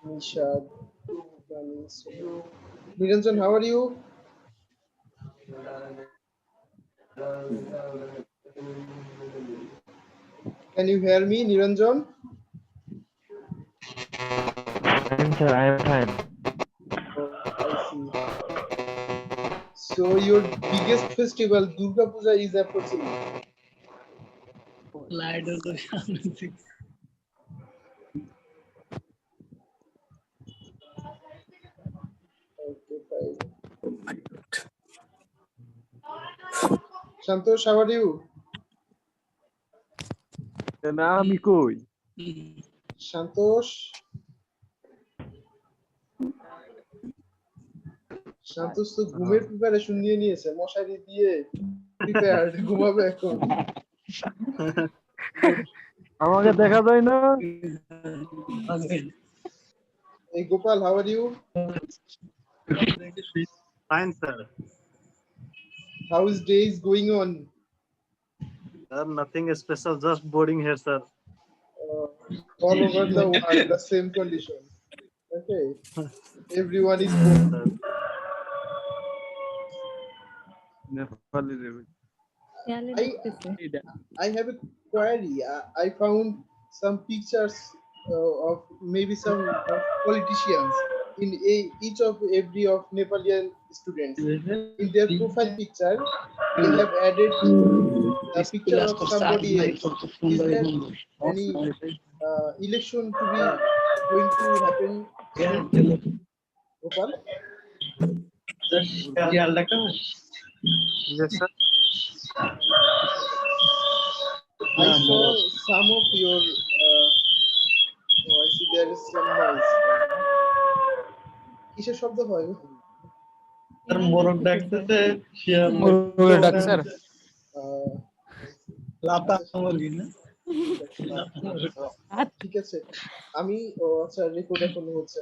Nishad, Niranjan, how are you? Can you hear me, Niranjan? Sir, I am fine. I see. So your biggest festival, Durga Puja, is approaching. লাইটের তো সামনে থেকে Santosh, how are you? না আমি কই Santosh? Santosh তো ঘুমের preparation নিয়ে নিয়েছে, মশারি দিয়ে প্রিপেয়ার্ড, ঘুমাবে এখন। আমাকে দেখা যায় না। Hey Gopal, how are you? Fine, sir. How is days going on? Sir, nothing special, just boarding here, sir. All over the world, the same condition. Okay, everyone is bored. I have a query. I found some pictures of maybe some politicians in each of every of Nepalian students. In their profile picture, they have added a picture of somebody else. Is there any election to be going to happen? Gopal? Yes, sir. I saw some of your. I see there is some noise. কিসের শব্দ হয়? Sir মোরগ ডাকতেছে, মুরগি ডাক sir লাতা মুরগি না? ঠিক আছে, আমি আচ্ছা রেকর্ড এখন হচ্ছে।